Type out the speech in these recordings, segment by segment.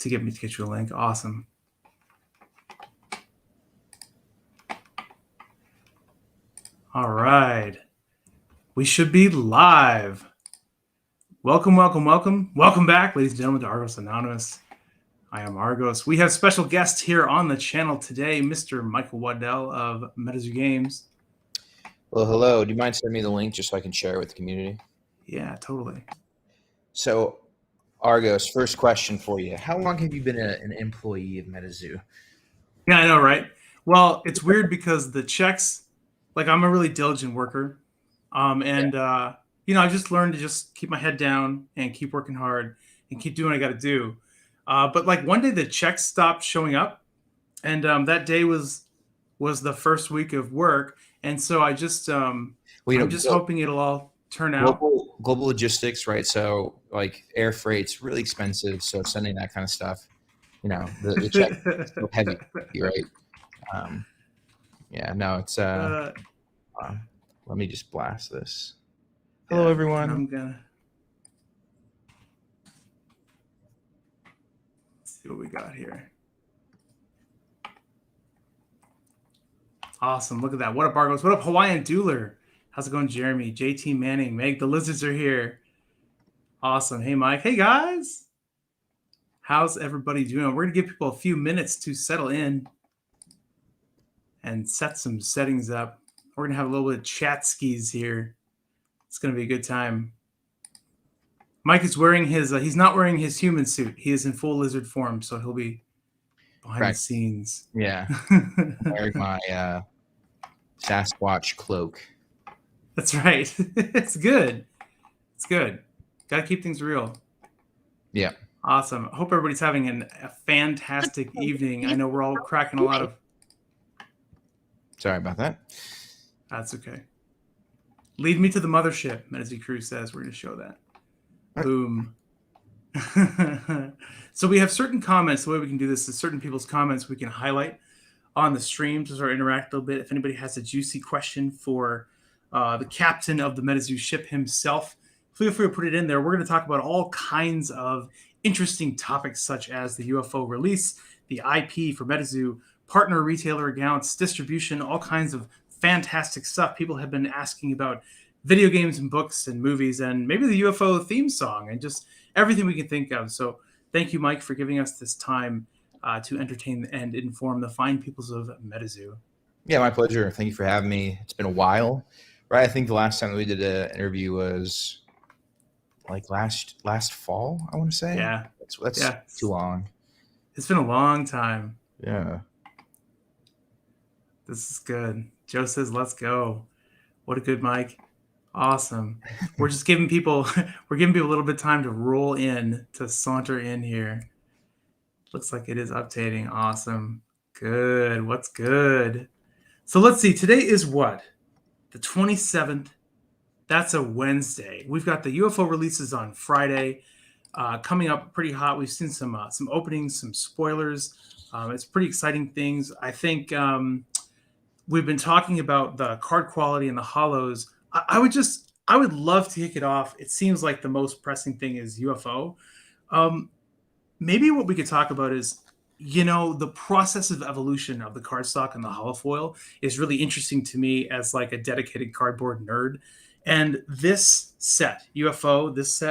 to get me to get you a link. Awesome. All right. We should be live. Welcome back, ladies and gentlemen, to Argos Anonymous. I am Argos. We have special guests here on the channel today, Mr. Michael Waddell of MetaZoo Games. Well, hello. Do you mind sending me the link just so I can share it with the community? Yeah, totally. So, Argos, first question for you. How long have you been an employee of MetaZoo? Yeah, I know, right? Well, it's weird because the checks, like I'm a really diligent worker. I just learned to just keep my head down and keep working hard and keep doing what I got to do. But like one day the checks stopped showing up, and that day was the first week of work, and so I'm just hoping it'll all turn out. Global logistics, right? So like air freight's really expensive, so sending that kind of stuff, the check is so heavy, right? It's let me just blast this. Hello, everyone. I'm gonna see what we got here. Awesome. Look at that. What up, Argos? What up, Hawaiian Dueler? How's it going, Jeremy? JT Manning, Meg, the Lizards are here. Awesome. Hey, Mike. Hey, guys. How's everybody doing? We're going to give people a few minutes to settle in and set some settings up. We're going to have a little bit of chat skis here. It's going to be a good time. Mike is wearing his, he's not wearing his human suit. He is in full lizard form, so he'll be behind the scenes. Yeah. I'm wearing my Sasquatch cloak. That's right. It's good. It's good. Got to keep things real. Yeah. Awesome. I hope everybody's having a fantastic evening. I know we're all cracking a lot of... Sorry about that. That's okay. Lead me to the mothership, MetaZoo Crew says. We're going to show that. Boom. So we have certain comments. The way we can do this is certain people's comments we can highlight on the stream to sort of interact a little bit. If anybody has a juicy question for the captain of the MetaZoo ship himself, feel free to put it in there. We're going to talk about all kinds of interesting topics such as the UFO release, the IP for MetaZoo, partner retailer accounts, distribution, all kinds of fantastic stuff. People have been asking about video games and books and movies and maybe the UFO theme song and just everything we can think of. So thank you, Mike, for giving us this time to entertain and inform the fine peoples of MetaZoo. Yeah, my pleasure. Thank you for having me. It's been a while, right? I think the last time we did an interview was like last fall, I want to say. Yeah. That's too long. It's been a long time. Yeah. This is good. Joe says, let's go. What a good mic. Awesome. We're just giving people a little bit of time to roll in, to saunter in here. Looks like it is updating. Awesome. Good. What's good? So let's see. Today is what? The 27th. That's a Wednesday. We've got the UFO releases on Friday coming up pretty hot. We've seen some openings, some spoilers. It's pretty exciting things. I think we've been talking about the card quality and the holos. I would love to kick it off. It seems like the most pressing thing is UFO. Maybe what we could talk about is, the process of evolution of the cardstock and the holofoil is really interesting to me as like a dedicated cardboard nerd. And this set, UFO,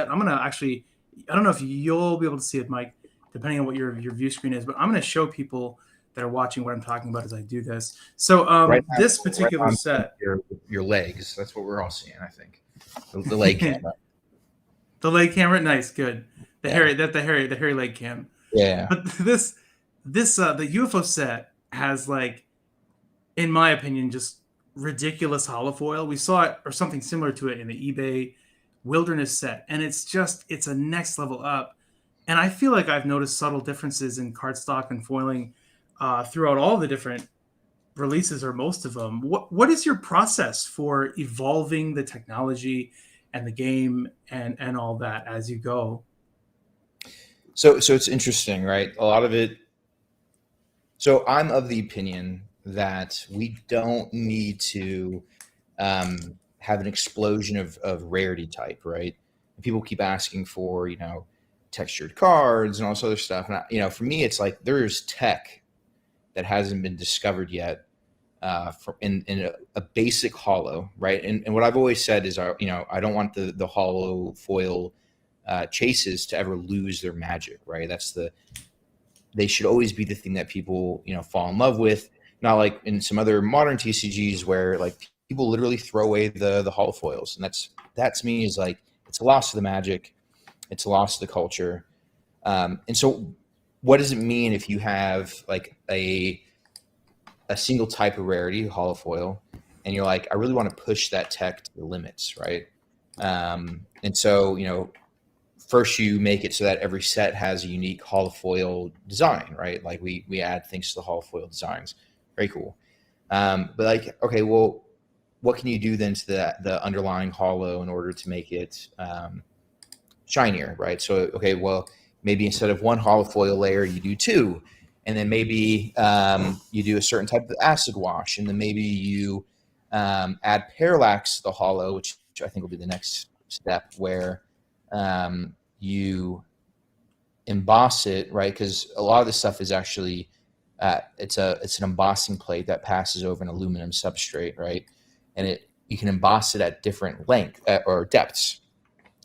I'm going to actually, I don't know if you'll be able to see it, Mike, depending on what your view screen is, but I'm going to show people that are watching what I'm talking about as I do this. So this particular set, your legs, that's what we're all seeing, I think. The leg camera. The leg camera, nice, good. The hairy leg cam. Yeah. But the UFO set has, like, in my opinion, just ridiculous holofoil. We saw it or something similar to it in the eBay Wilderness set, and it's a next level up. And I feel like I've noticed subtle differences in cardstock and foiling throughout all the different releases, or most of them. What is your process for evolving the technology and the game and all that as you go? So it's interesting, right? A lot of it. So I'm of the opinion that we don't need to have an explosion of rarity type, right? And people keep asking for, textured cards and all this other stuff. And for me, it's like there's tech that hasn't been discovered yet in a basic hollow, right? And what I've always said is, I don't want the hollow foil chases to ever lose their magic, right? They should always be the thing that people fall in love with, not like in some other modern TCGs where like people literally throw away the hollow foils, and that to me is like it's a loss of the magic, it's a loss of the culture. And so, what does it mean if you have like a single type of rarity, hollow foil, and you're like, I really want to push that tech to the limits, right? And so, first you make it so that every set has a unique hollow foil design, right? Like we add things to the hollow foil designs. Very cool. But like, okay, well, what can you do then to the underlying hollow in order to make it shinier, right? So, okay, well, maybe instead of one hollow foil layer, you do two. And then maybe you do a certain type of acid wash. And then maybe you add parallax to the hollow, which I think will be the next step, where you emboss it, right? Because a lot of this stuff is actually it's an embossing plate that passes over an aluminum substrate, right? And you can emboss it at different length or depths.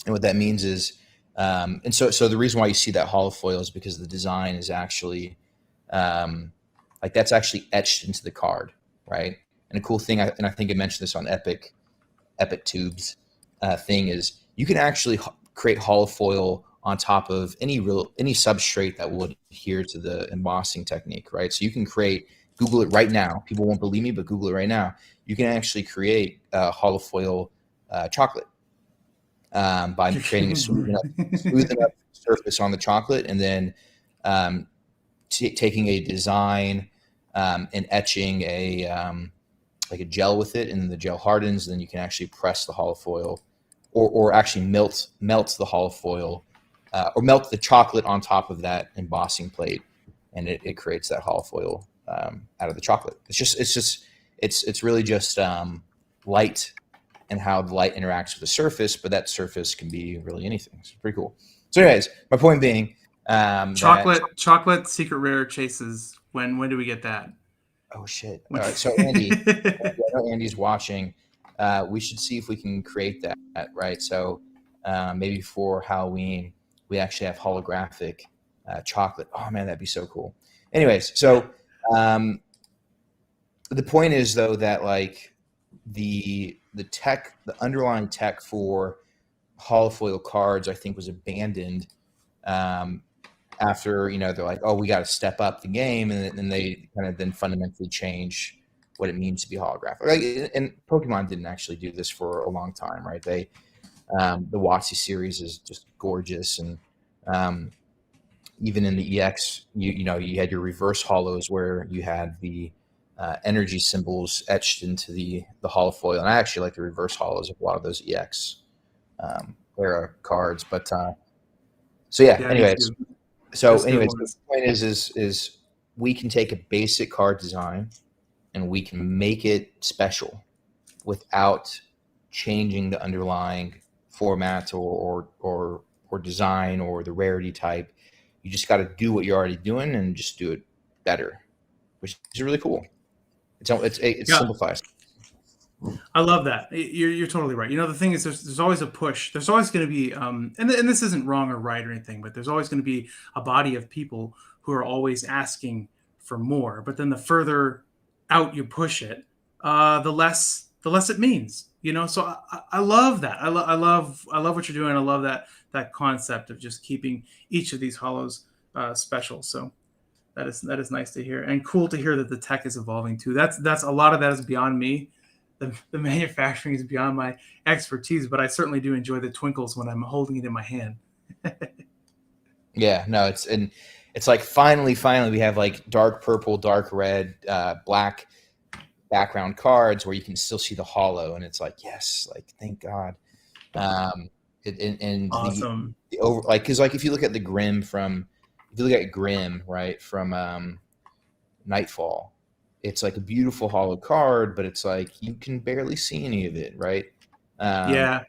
And what that means is, and so the reason why you see that hollow foil is because the design is actually like that's actually etched into the card, right? And a cool thing, and I think I mentioned this on Epic Tubes thing, is you can actually create hollow foil on top of any substrate that will adhere to the embossing technique, right? So you can Google it right now. People won't believe me, but Google it right now. You can actually create hollow foil chocolate by creating a smooth enough surface on the chocolate, and then taking a design and etching like a gel with it, and then the gel hardens. And then you can actually press the hollow foil, or actually melt the hollow foil, or melt the chocolate on top of that embossing plate, and it creates that hollow foil out of the chocolate. It's really just light and how the light interacts with the surface, but that surface can be really anything. It's pretty cool. So, anyways, my point being, chocolate secret rare chases. When do we get that? Oh shit! All right, so Andy, I know Andy's watching. We should see if we can create that, right? So maybe for Halloween, we actually have holographic chocolate. Oh man, that'd be so cool. Anyways, so the point is though that like the underlying tech for hollow foil cards, I think, was abandoned after they're like, oh, we got to step up the game, and then they kind of then fundamentally change what it means to be holographic. Like, and Pokemon didn't actually do this for a long time, right? The WotC series is just gorgeous, and even in the EX, you had your reverse hollows where you had the energy symbols etched into the hollow foil, and I actually like the reverse hollows of a lot of those EX era cards. But so yeah. Anyways, the point is we can take a basic card design and we can make it special without changing the underlying format or design or the rarity type. You just got to do what you're already doing and just do it better, which is really cool. It simplifies. I love that. You're totally right. The thing is, there's always a push. There's always going to be, and this isn't wrong or right or anything, but there's always going to be a body of people who are always asking for more. But then the further out you push it, the less it means. So I love that. I love what you're doing. I love that concept of just keeping each of these hollows special. So that is nice to hear, and cool to hear that the tech is evolving too. That's a lot of that is beyond me. The manufacturing is beyond my expertise, but I certainly do enjoy the twinkles when I'm holding it in my hand. Yeah, no, it's like finally we have like dark purple, dark red, black background cards where you can still see the hollow, and it's like, yes, like thank God. And awesome. The over, like, because like if you look at Grim, right, from Nightfall, it's like a beautiful hollow card, but it's like you can barely see any of it, right? Yeah,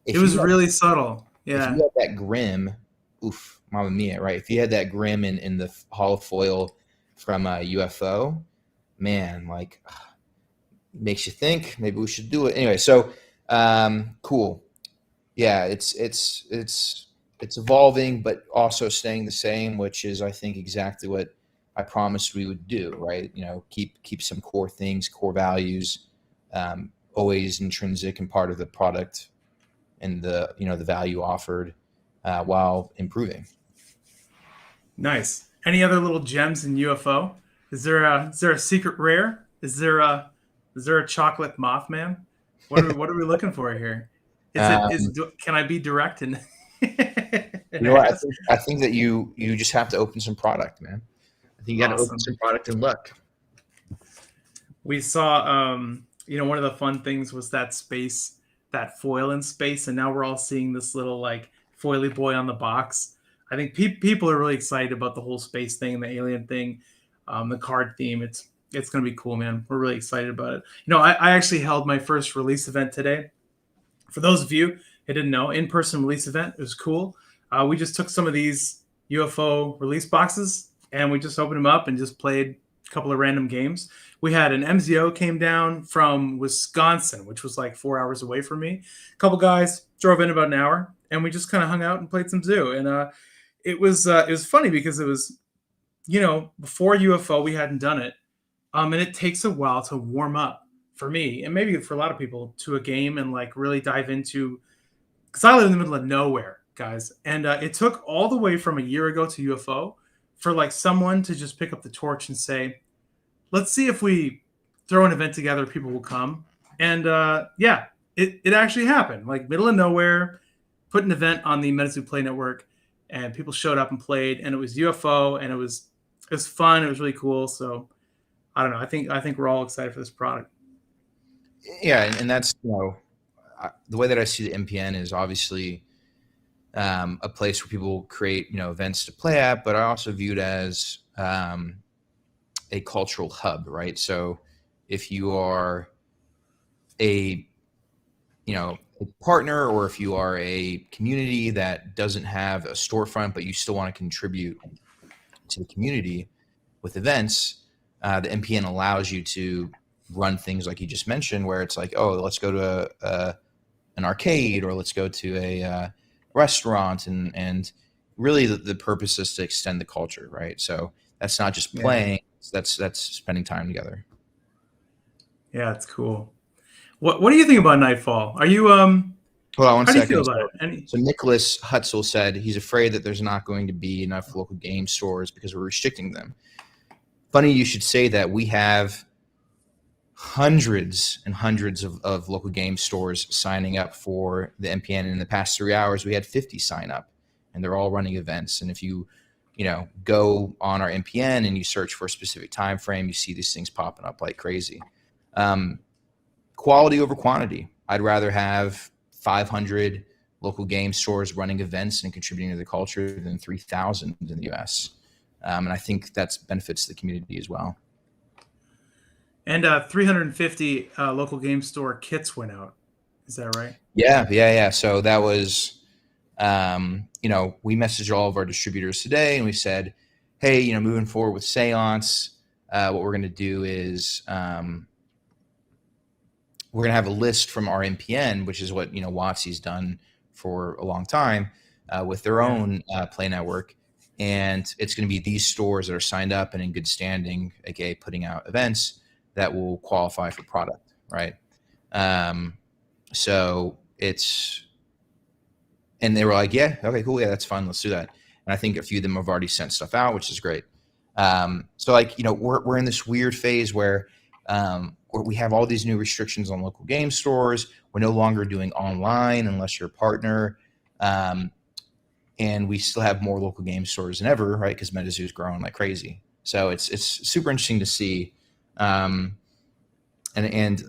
it was really subtle. Yeah, if you have that Grim oof, Mamma Mia, right? If you had that Grim in the Hall of Foil from UFO, man, like makes you think maybe we should do it anyway. So cool. Yeah, it's evolving, but also staying the same, which is I think exactly what I promised we would do, right? Keep some core things, core values, always intrinsic and part of the product and the value offered while improving. Nice. Any other little gems in UFO? Is there a secret rare? Is there a chocolate Mothman? What are we looking for here? Is it is Um, do, can I be direct and you and know what? I ask? think I think that you just have to open some product, man. I think you got to open Awesome. some product and look. We saw one of the fun things was that foil in space, and now we're all seeing this little like foily boy on the box. I think people are really excited about the whole space thing, the alien thing, the card theme. It's going to be cool, man. We're really excited about it. I actually held my first release event today. For those of you who didn't know, in-person release event. It was cool. We just took some of these UFO release boxes and we just opened them up and just played a couple of random games. We had an MZO came down from Wisconsin, which was like 4 hours away from me. A couple guys drove in about an hour, and we just kind of hung out and played some zoo. And it was funny because it was before UFO we hadn't done it, and it takes a while to warm up for me and maybe for a lot of people to a game and like really dive into, because I live in the middle of nowhere, guys, and it took all the way from a year ago to UFO for like someone to just pick up the torch and say, let's see if we throw an event together, people will come. And yeah, it actually happened. Like middle of nowhere, put an event on the MetaZoo Play Network, and people showed up and played, and it was UFO, and it was fun. It was really cool. So I don't know. I think we're all excited for this product. Yeah, and that's the way that I see the MPN is obviously a place where people create events to play at, but I also view it as a cultural hub, right? So if you are a a partner, or if you are a community that doesn't have a storefront but you still want to contribute to the community with events, the MPN allows you to run things like you just mentioned, where it's like, oh, let's go to an arcade, or let's go to a restaurant, and really the purpose is to extend the culture, right? So that's not just Yeah, playing; that's spending time together. yeah, it's cool. What do you think about Nightfall? Are you Hold on one How do you feel second. about So, it? Any? so Nicholas Hutzel said he's afraid that there's not going to be enough local game stores because we're restricting them. Funny you should say that. We have hundreds and hundreds of local game stores signing up for the MPN. In the past 3 hours, we had 50 sign up, and they're all running events. And if you go on our MPN and you search for a specific time frame, you see these things popping up like crazy. Um, Quality over quantity. I'd rather have 500 local game stores running events and contributing to the culture than 3,000 in the US. And I think that benefits the community as well. And 350 local game store kits went out. Is that right? Yeah. So that was, we messaged all of our distributors today and we said, hey, moving forward with Seance, what we're going to do is we're going to have a list from our MPN, which is what WotC's done for a long time with their own play network, and it's going to be these stores that are signed up and in good standing, aka putting out events that will qualify for product, right? So it's, and they were like, yeah, okay, cool, yeah, that's fun, let's do that. And I think a few of them have already sent stuff out, which is great. So like we're in this weird phase where we have all these new restrictions on local game stores. We're no longer doing online unless you're a partner. And we still have more local game stores than ever, right? Because MetaZoo is growing like crazy. So it's super interesting to see. And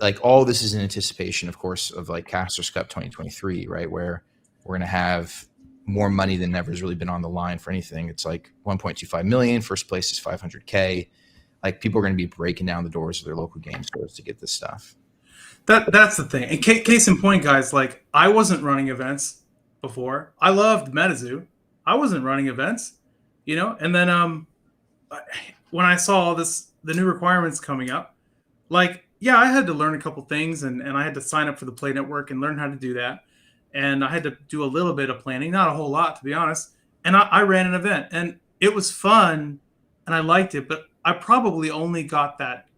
like all this is in anticipation, of course, of like Casters Cup 2023, right? Where we're going to have more money than ever has really been on the line for anything. It's like 1.25 million. First place is 500K. Like people are going to be breaking down the doors of their local game stores to get this stuff. That's the thing. And case in point, guys, like I wasn't running events before. I loved MetaZoo. I wasn't running events, and then when I saw all the new requirements coming up, like, yeah, I had to learn a couple things, and I had to sign up for the Play Network and learn how to do that. And I had to do a little bit of planning, not a whole lot, to be honest. And I ran an event, and it was fun, and I liked it, but I probably only got that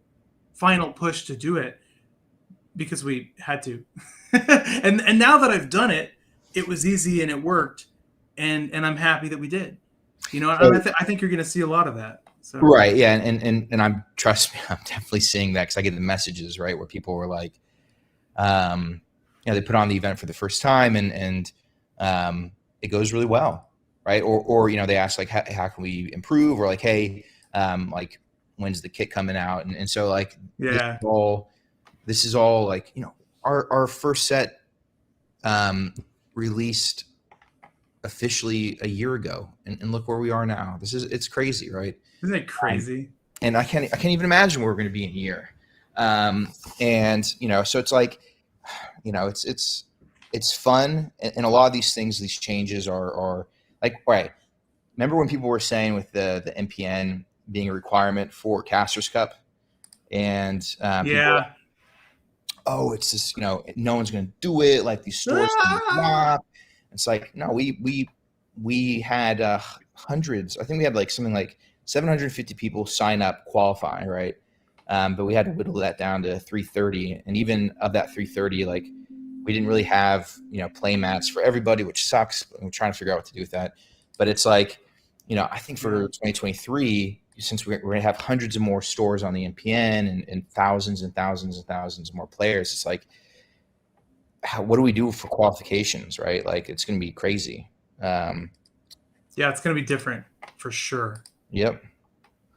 final push to do it because we had to. And now that I've done it, it was easy and it worked, and I'm happy that we did. And So, I think you're going to see a lot of that. So right, yeah, and I'm trust me, I'm definitely seeing that because I get the messages right where people were like, they put on the event for the first time it goes really well, right? Or they ask like, how can we improve? Or like, hey, like when's the kit coming out? And so like yeah, this is all like our first set released officially a year ago, and look where we are now. It's crazy, right? isn't it crazy? And I can't even imagine where we're going to be in a year. And so it's like, it's fun, and a lot of these things, these changes are like, right. Remember when people were saying with the MPN being a requirement for Casters Cup, and people were like, Yeah. oh, it's just no one's going to do it. Like these stores can flop. It's like no, we had hundreds. I think we had like something like 750 people sign up qualify, right? But we had to whittle that down to 330, and even of that 330, like we didn't really have play mats for everybody, which sucks. I'm trying to figure out what to do with that. But it's like I think for 2023, since we're going to have hundreds of more stores on the NPN and thousands and thousands and thousands of more players, it's like, what do we do for qualifications, right? Like it's going to be crazy. Yeah, it's going to be different for sure. Yep.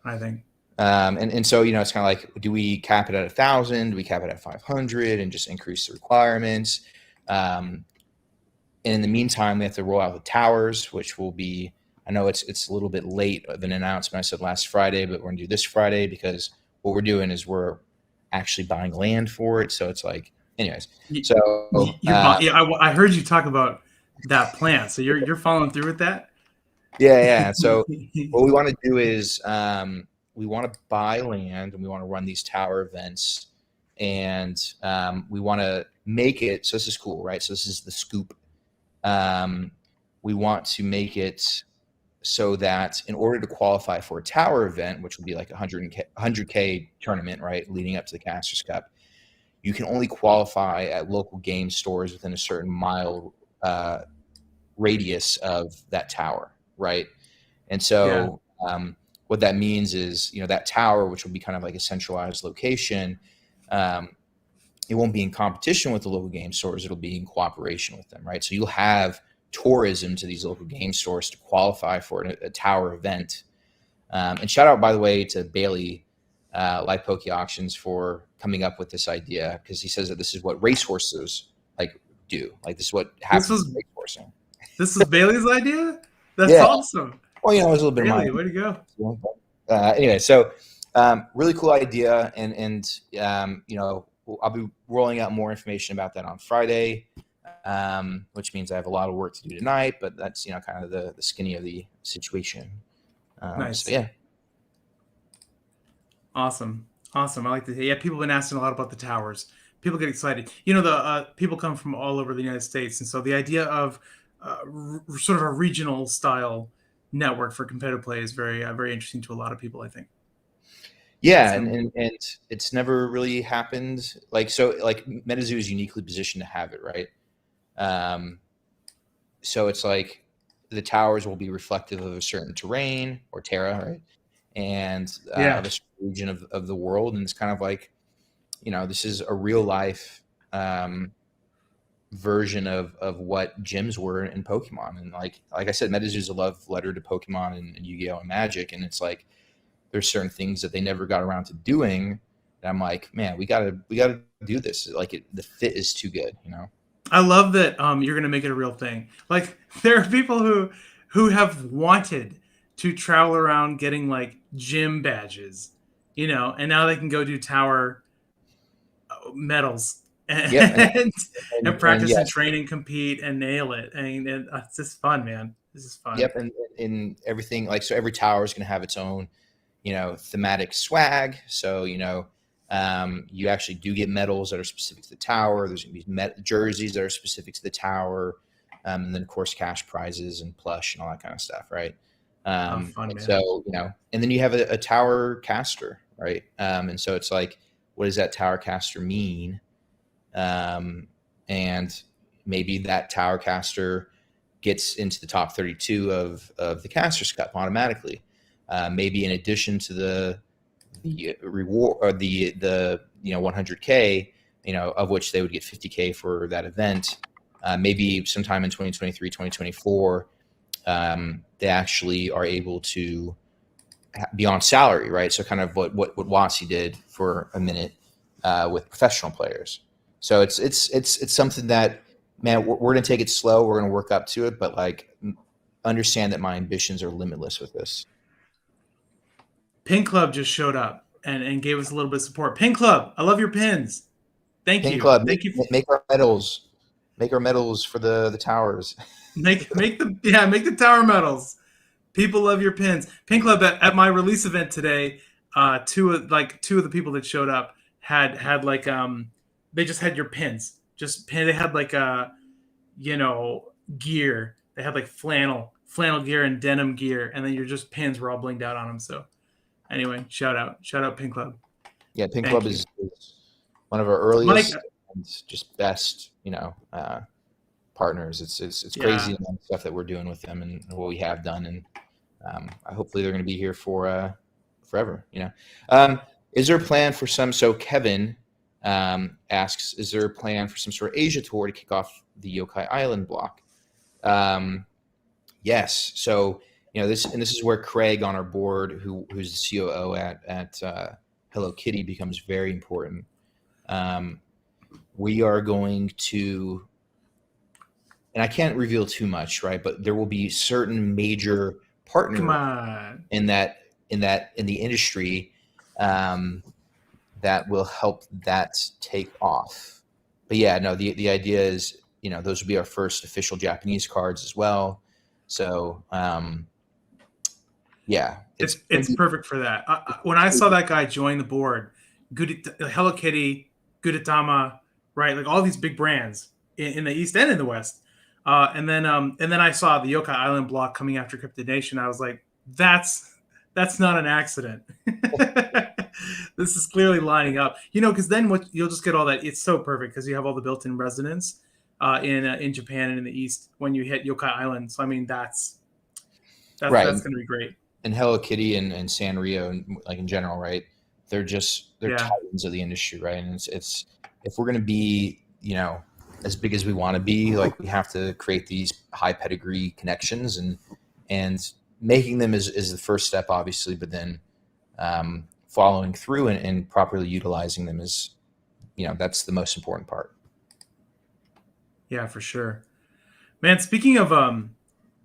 I think. And so it's kind of like, do we cap it at 1,000? Do we cap it at 500 and just increase the requirements? And in the meantime, we have to roll out the towers, which will be, I know it's a little bit late of an announcement. I said last Friday, but we're gonna do this Friday because what we're doing is we're actually buying land for it. So it's like, anyways. So I heard you talk about that plan. So you're following through with that? yeah. So what we want to do is we want to buy land and we want to run these tower events, and we want to make it. So this is cool, right? So this is the scoop. We want to make it so that in order to qualify for a tower event, which would be like 100K tournament, right, leading up to the Casters Cup, you can only qualify at local game stores within a certain mile radius of that tower, right? And so what that means is, that tower, which will be kind of like a centralized location, it won't be in competition with the local game stores. It'll be in cooperation with them, right? So you'll have tourism to these local game stores to qualify for a tower event. And shout out, by the way, to Bailey, Live Poke Auctions, for coming up with this idea, because he says that this is what racehorses like do. Like this is what happens in racehorse. This was Bailey's idea? That's awesome. Well, it was a little bit Bailey, of my way to go. anyway, so really cool idea, and I'll be rolling out more information about that on Friday, which means I have a lot of work to do tonight, but that's kind of the skinny of the situation. Nice. So yeah. Awesome. I like to hear. Yeah, people have been asking a lot about the towers. People get excited. The people come from all over the United States, and so the idea of sort of a regional style network for competitive play is very very interesting to a lot of people, I think. Yeah, and it's never really happened. Like MetaZoo is uniquely positioned to have it, right? So it's like the towers will be reflective of a certain terrain or terra, right? And of a region of the world, and it's kind of like, this is a real life version of what gyms were in Pokemon. And like I said, MetaZoo is a love letter to Pokemon and Yu-Gi-Oh! And Magic, and it's like there's certain things that they never got around to doing. And I'm like, man, we gotta do this. Like the fit is too good, I love that you're gonna make it a real thing. Like there are people who have wanted to travel around getting like gym badges, and now they can go do tower medals and practice and train and compete and nail it. And it's just fun, man. This is fun. Yep, and in everything, like, so every tower is going to have its own, thematic swag. So, you actually do get medals that are specific to the tower. There's going to be jerseys that are specific to the tower, and then of course cash prizes and plush and all that kind of stuff, right? Oh, fun, And man. so, and then you have a tower caster, right? And so it's like, what does that tower caster mean? And maybe that tower caster gets into the top 32 of the Casters Cup automatically. Maybe in addition to the reward or the 100K, of which they would get 50K for that event. Maybe sometime in 2023, 2024, they actually are able to be on salary, right? So kind of what WotC did for a minute with professional players. So it's something that, man, we're going to take it slow. We're going to work up to it, but like, understand that my ambitions are limitless with this. Pin Club just showed up and gave us a little bit of support. Pin Club, I love your pins. Thank Pin you. Club, Thank you. make our medals. Make our medals for the towers. Make the tower medals. People love your pins. Pin Club at my release event today. Two of the people that showed up had like they just had your pins. They had like gear. They had like flannel gear and denim gear, and then your just pins were all blinged out on them. So anyway, shout out Pin Club. Yeah, Pin Club is one of our earliest and just best, partners. It's crazy the stuff that we're doing with them and what we have done, and hopefully they're going to be here for forever. Is there a plan for some? So Kevin asks, is there a plan for some sort of Asia tour to kick off the Yokai Island block? Yes. So this is where Craig on our board, who's the COO at Hello Kitty, becomes very important. We are going to, and I can't reveal too much, right? But there will be certain major partners in the industry that will help that take off. But yeah, no, the idea is, those will be our first official Japanese cards as well. So yeah, it's perfect for that. When I saw that guy join the board, Hello Kitty, Gudetama, right? Like all these big brands in the East and in the West. And then I saw the Yokai Island block coming after Cryptid Nation. I was like, that's not an accident. This is clearly lining up, because then what you'll just get all that. It's so perfect because you have all the built-in resonance in Japan and in the East when you hit Yokai Island. So I mean, that's right. That's going to be great. And Hello Kitty and Sanrio, like in general, right? They're titans of the industry, right? And it's if we're going to be, as big as we want to be, like we have to create these high pedigree connections, and making them is the first step, obviously, but then following through and properly utilizing them is, that's the most important part. Yeah, for sure, man. Speaking of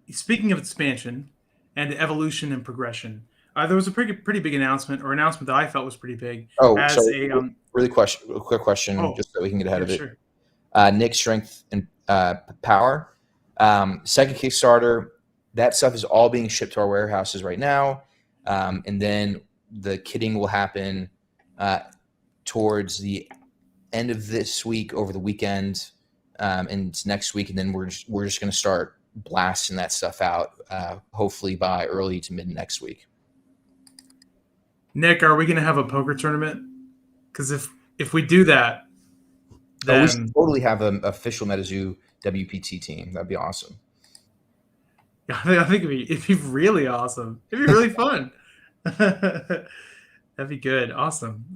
expansion and evolution and progression, there was a pretty big announcement that I felt was pretty big. Quick question, just so we can get ahead of it. Sure. Nick, strength and power. Second Kickstarter, that stuff is all being shipped to our warehouses right now, and then the kitting will happen towards the end of this week, over the weekend, and next week, and then we're just going to start blasting that stuff out, hopefully by early to mid next week. Nick, are we going to have a poker tournament? Because if we do that, then we should totally have an official MetaZoo WPT team. That'd be awesome. Yeah, I think it'd be really awesome. It'd be really fun. That'd be good. Awesome.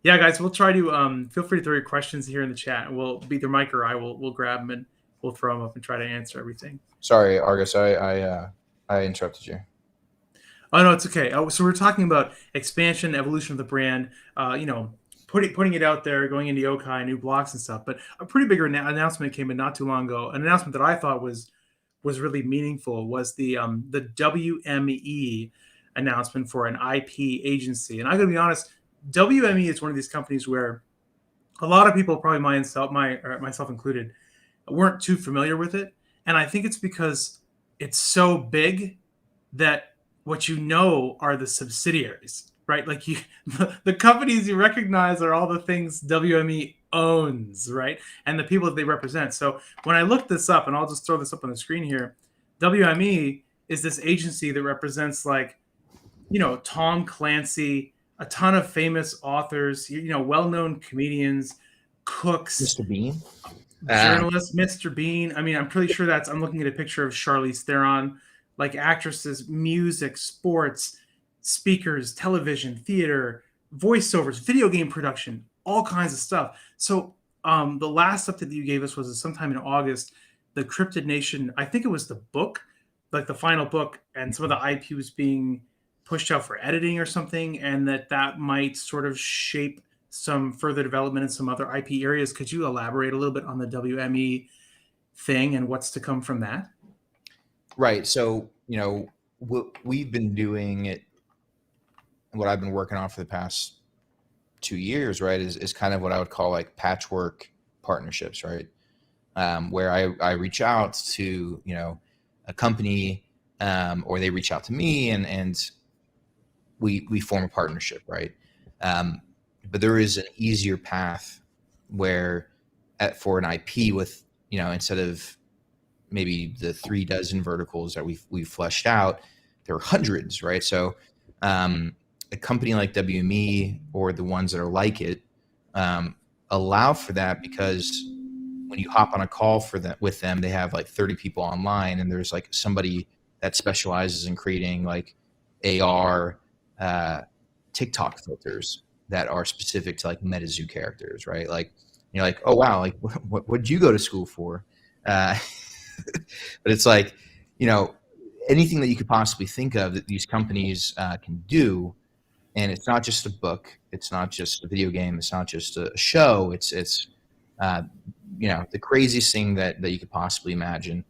Yeah, guys, we'll try to feel free to throw your questions here in the chat. We'll either Mike or I will grab them and we'll throw them up and try to answer everything. Sorry, Argus, I interrupted you. Oh no, it's okay. So we're talking about expansion, evolution of the brand. Putting it out there, going into Yokai, new blocks and stuff. But a pretty big announcement came in not too long ago. An announcement that I thought was really meaningful was the WME announcement for an IP agency. And I'm gonna be honest, WME is one of these companies where a lot of people, probably myself included, weren't too familiar with it. And I think it's because it's so big that what you know are the subsidiaries, right? Like you, the companies you recognize are all the things WME owns, right? And the people that they represent. So when I looked this up, and I'll just throw this up on the screen here, WME is this agency that represents, like, Tom Clancy, a ton of famous authors, well-known comedians, cooks, Mr. Bean. journalists, Mr. Bean. I mean, I'm pretty sure I'm looking at a picture of Charlize Theron, like actresses, music, sports, speakers, television, theater, voiceovers, video game production, all kinds of stuff. So the last update that you gave us was sometime in August. The Cryptid Nation, I think it was the book, like the final book, and some of the IP was being pushed out for editing or something, and that might sort of shape some further development in some other IP areas. Could you elaborate a little bit on the WME thing and what's to come from that? Right. So, we've been doing it. What I've been working on for the past 2 years, right, is kind of what I would call like patchwork partnerships, right? Where I reach out to, a company, or they reach out to me, and we form a partnership, right? But there is an easier path where for an IP with, instead of maybe the 36 verticals that we've fleshed out, there are hundreds, right? So a company like WME or the ones that are like it allow for that, because when you hop on a call with them, they have like 30 people online, and there's like somebody that specializes in creating like AR TikTok filters that are specific to like MetaZoo characters, right? Like, you're like, oh wow, like what did you go to school for? But it's like, anything that you could possibly think of that these companies can do. And it's not just a book, it's not just a video game, it's not just a show. It's the craziest thing that you could possibly imagine.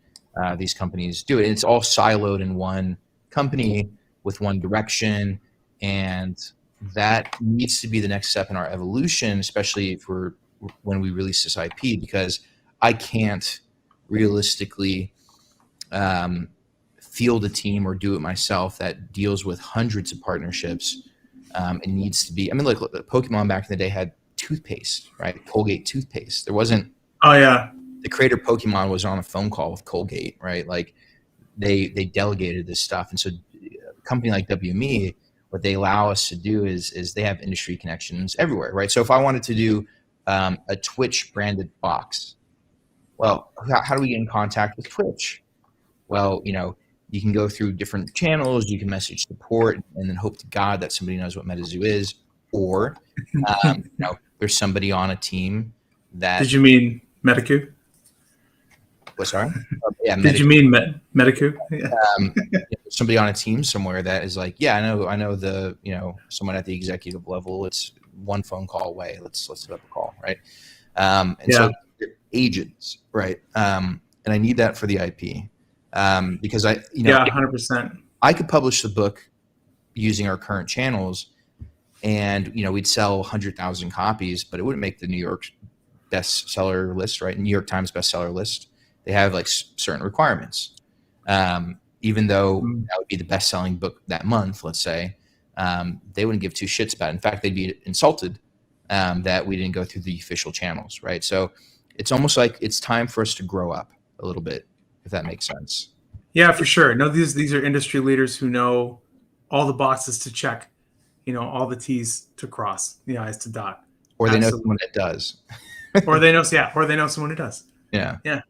These companies do it, and it's all siloed in one company with one direction, and that needs to be the next step in our evolution, especially when we release this IP, because I can't realistically field a team or do it myself that deals with hundreds of partnerships. It needs to be. I mean, look, Pokemon back in the day had toothpaste, right? Colgate toothpaste. There wasn't. Oh yeah. The creator of Pokemon was on a phone call with Colgate, right? Like they delegated this stuff, and so a company like WME, what they allow us to do is they have industry connections everywhere, right? So if I wanted to do a Twitch branded box, well, how do we get in contact with Twitch? Well, you can go through different channels. You can message support and then hope to God that somebody knows what MetaZoo is. Or, there's somebody on a team that. Did you mean Medicu? What, sorry? Yeah. Did you mean Medicu? Yeah. Somebody on a team somewhere that is like, yeah, I know the, someone at the executive level. It's one phone call away. Let's set up a call, right? So agents, right? And I need that for the IP. Because 100%. I could publish the book using our current channels, and we'd sell 100,000 copies, but it wouldn't make the New York bestseller list, right? New York Times bestseller list. They have like certain requirements. Even though that would be the best-selling book that month, let's say, they wouldn't give two shits about it. In fact, they'd be insulted that we didn't go through the official channels, right? So it's almost like it's time for us to grow up a little bit, if that makes sense. Yeah, for sure. No, these are industry leaders who know all the boxes to check, all the T's to cross, the I's to dot. Or they know someone that does. or they know someone who does. Yeah. Yeah.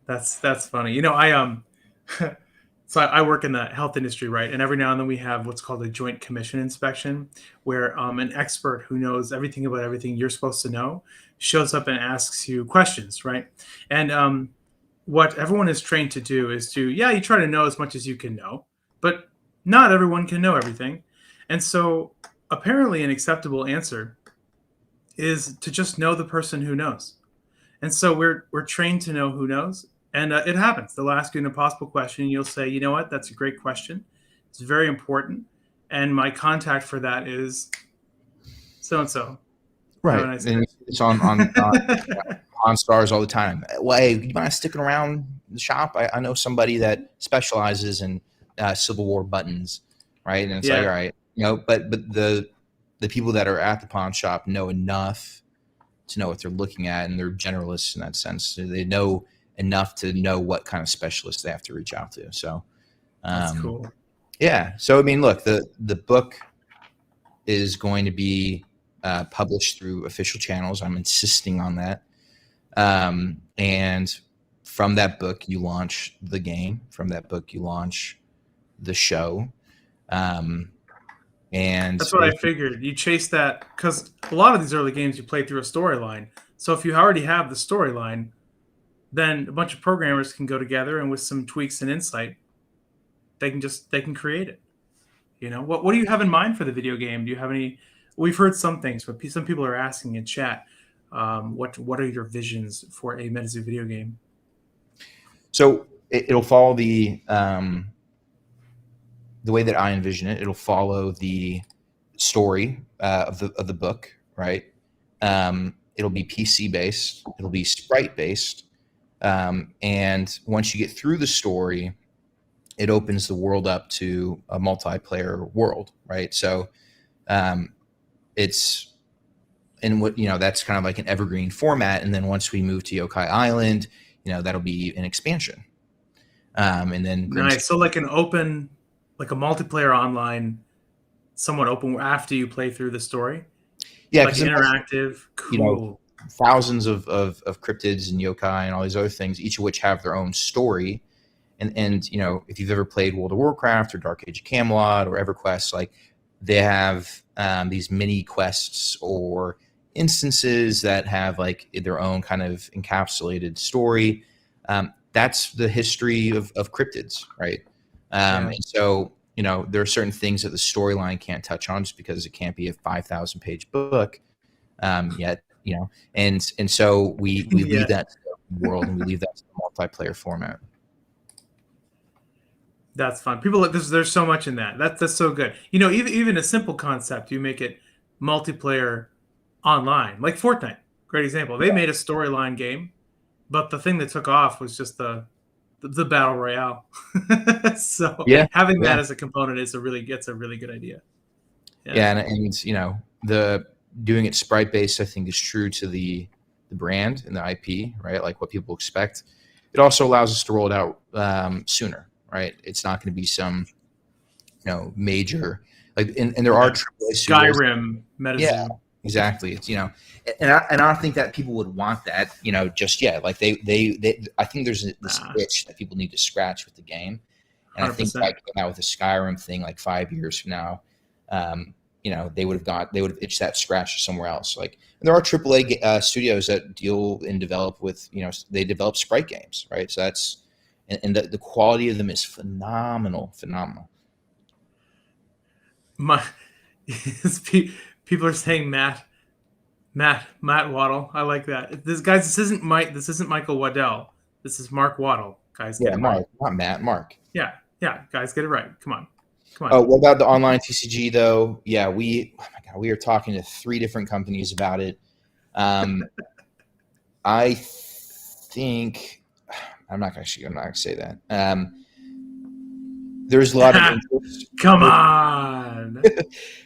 That's funny. So I work in the health industry, right? And every now and then we have what's called a joint commission inspection, where an expert who knows everything about everything you're supposed to know shows up and asks you questions, right? And what everyone is trained to do is you try to know as much as you can know, but not everyone can know everything. And so apparently an acceptable answer is to just know the person who knows. And so we're trained to know who knows. And it happens. They'll ask you an impossible question, and you'll say, you know what, that's a great question. It's very important. And my contact for that is so-and-so. Right. Nice and it's on stars all the time. Well, hey, you mind sticking around shop. I know somebody that specializes in Civil War buttons, right? And it's like, all right, but the people that are at the pawn shop know enough to know what they're looking at, and they're generalists in that sense. So they know enough to know what kind of specialist they have to reach out to. So that's cool. Yeah. So I mean, look, the book is going to be published through official channels. I'm insisting on that. And from that book, you launch the game. From that book, you launch the show. And that's what I figured. You chase that because a lot of these early games you play through a storyline. So if you already have the storyline, then a bunch of programmers can go together and with some tweaks and insight, they can create it. What do you have in mind for the video game? Do you have any? We've heard some things, but some people are asking in chat, what are your visions for a MetaZoo video game? So it'll follow the way that I envision it. It'll follow the story of the book, right? It'll be PC based. It'll be sprite based, and once you get through the story, it opens the world up to a multiplayer world, right? So it's in what that's kind of like an evergreen format, and then once we move to Yokai Island, that'll be an expansion. And then nice. So like an open, like a multiplayer online, somewhat open after you play through the story. Yeah, like interactive. Cool. Thousands of cryptids and yokai and all these other things, each of which have their own story. And if you've ever played World of Warcraft or Dark Age of Camelot or EverQuest, like they have these mini quests or instances that have like their own kind of encapsulated story. That's the history of cryptids, right? And so there are certain things that the storyline can't touch on just because it can't be a 5,000 page book yet. And so we leave that to the world and we leave that to the multiplayer format. That's fun. People, there's so much in that. That's so good. Even a simple concept, you make it multiplayer online, like Fortnite. Great example. They made a storyline game, but the thing that took off was just the battle royale. So having that as a component is a really good idea. And the doing it sprite based, I think, is true to the brand and the IP, right? Like what people expect. It also allows us to roll it out sooner. Right, it's not going to be some, major like, and there are Skyrim, MetaZoo. Yeah, exactly. It's and I don't think that people would want that, just yet. Like they I think there's this itch that people need to scratch with the game, and 100%. I think if I came out with a Skyrim thing like 5 years from now, they would have itched that scratch somewhere else. Like, and there are AAA studios that deal and develop with, they develop sprite games, right? So that's. And the quality of them is phenomenal. People are saying Matt Waddell. I like that. This isn't Michael Waddell. This is Mark Waddell. Guys, get it Mark, right. Not Matt. Mark. Yeah. Guys, get it right. Come on. Oh, what about the online TCG though? Yeah, we are talking to 3 different companies about it. I think. I'm not going to say that. There's a lot of interest. Come on.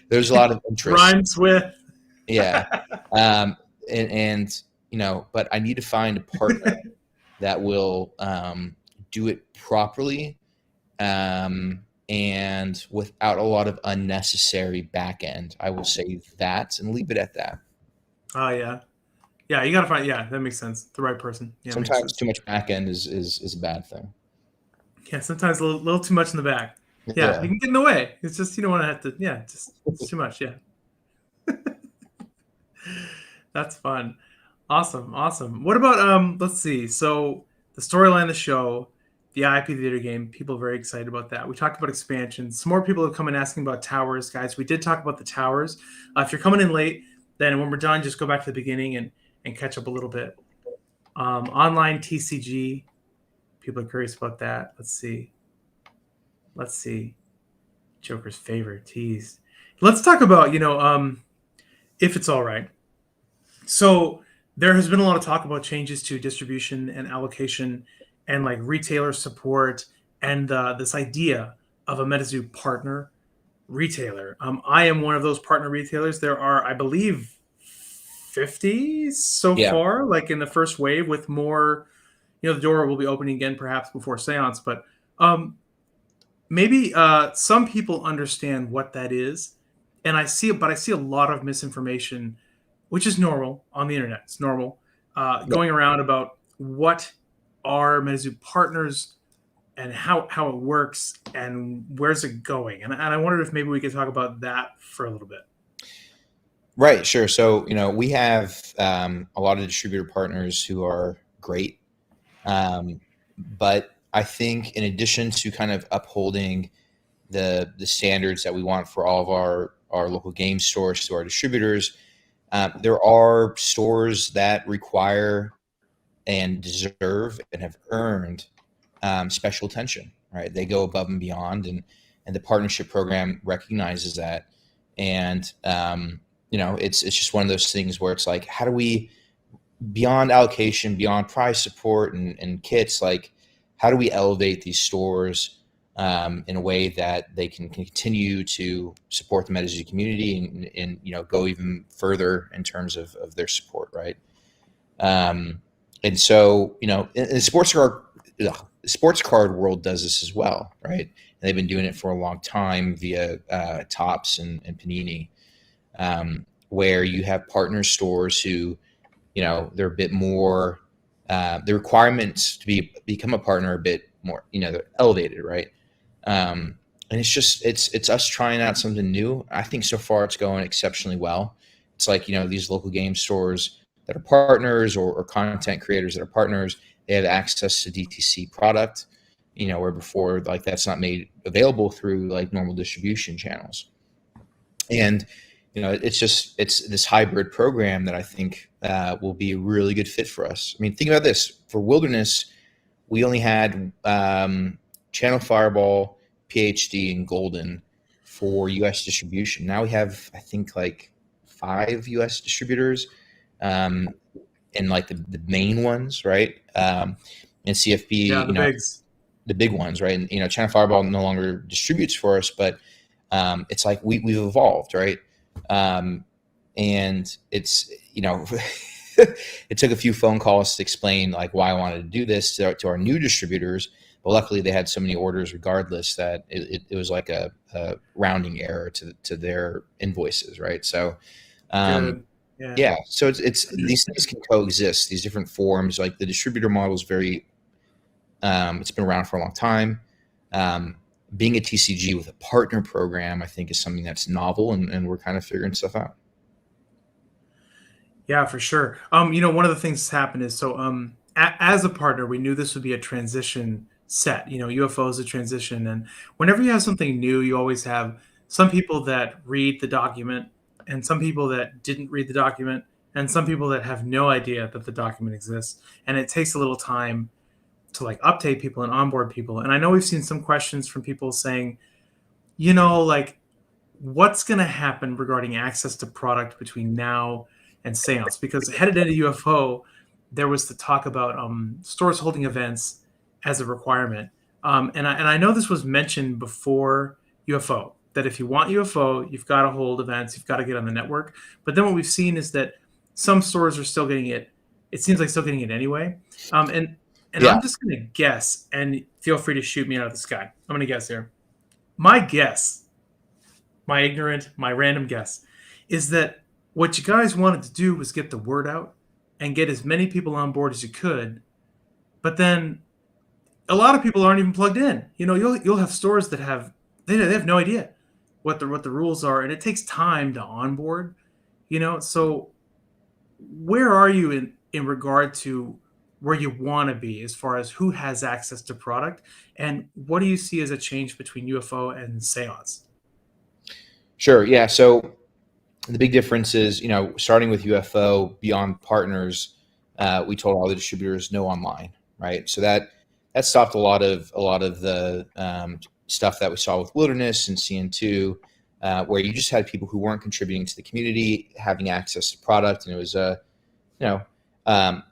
There's a lot of interest. Rhymes with. Yeah. And but I need to find a partner that will do it properly and without a lot of unnecessary back end. I will say that and leave it at that. Oh, yeah. Yeah, you gotta find. Yeah, that makes sense. The right person. Yeah, sometimes too much back end is a bad thing. Yeah, sometimes a little too much in the back. Yeah, you can get in the way. It's just you don't want to have to. Yeah, it's too much. Yeah. That's fun. Awesome. What about let's see. So the storyline of the show, the IP of the video game, people are very excited about that. We talked about expansions. Some more people have come in asking about towers, guys. We did talk about the towers. If you're coming in late, then when we're done, just go back to the beginning and catch up a little bit. Online TCG, people are curious about that. Let's see. Joker's favorite tease. Let's talk about, if it's all right. So there has been a lot of talk about changes to distribution and allocation and like retailer support and this idea of a MetaZoo partner retailer. I am one of those partner retailers. There are, I believe, 50 so Yeah. far, like in the first wave, with more. The door will be opening again perhaps before seance, but um, maybe some people understand what that is, and I see a lot of misinformation, which is normal on the internet. It's normal Yeah. going around about what are MetaZoo partners and how it works and where's it going. And I wondered if maybe we could talk about that for a little bit. Right. Sure. So, we have a lot of distributor partners who are great. But I think in addition to kind of upholding the standards that we want for all of our local game stores to our distributors, there are stores that require and deserve and have earned special attention. Right, they go above and beyond, and the partnership program recognizes that. And it's just one of those things where it's like, how do we, beyond allocation, beyond prize support and kits, like how do we elevate these stores in a way that they can continue to support the MetaZoo community and go even further in terms of their support, right? And so, in the sports card world does this as well, right? And they've been doing it for a long time via Tops and Panini, where you have partner stores who, they're a bit more, the requirements to become a partner are a bit more, they're elevated, right? And it's us trying out something new. I think so far it's going exceptionally well. It's like, these local game stores that are partners or content creators that are partners, they have access to DTC product, where before, like, that's not made available through like normal distribution channels. And it's this hybrid program that I think will be a really good fit for us. I mean, think about this. For Wilderness, we only had Channel Fireball, PhD, and Golden for U.S. distribution. Now we have, I think, like 5 U.S. distributors, and like the main ones, right? And CFP, Yeah, the bigs. the big ones, right? And Channel Fireball no longer distributes for us, but it's like we've evolved, right? And it's it took a few phone calls to explain like why I wanted to do this to our new distributors, but luckily they had so many orders regardless that it was like a rounding error to their invoices, right? So Good. yeah, so it's these things can coexist, these different forms. Like the distributor model is very it's been around for a long time. Being a TCG with a partner program, I think, is something that's novel, and we're kind of figuring stuff out. Yeah, for sure. One of the things that's happened is as a partner, we knew this would be a transition set. UFO is a transition, and whenever you have something new, you always have some people that read the document, and some people that didn't read the document, and some people that have no idea that the document exists, and it takes a little time to like update people and onboard people. And I know we've seen some questions from people saying, like, what's going to happen regarding access to product between now and seance? Because headed into UFO, there was the talk about stores holding events as a requirement. And I know this was mentioned before UFO, that if you want UFO, you've got to hold events, you've got to get on the network. But then what we've seen is that some stores are still getting it. It seems like still getting it anyway. And Yeah, I'm just going to guess, and feel free to shoot me out of the sky. I'm going to guess here. My guess, my random guess, is that what you guys wanted to do was get the word out and get as many people on board as you could. But then a lot of people aren't even plugged in. You'll have stores that they have no idea what the rules are, and it takes time to onboard. So where are you in regard to where you want to be as far as who has access to product, and what do you see as a change between UFO and seance? sure. Yeah. So the big difference is, starting with UFO beyond partners, we told all the distributors no online, right? So that stopped a lot of the stuff that we saw with Wilderness and CN2, where you just had people who weren't contributing to the community having access to product, and it was you know um,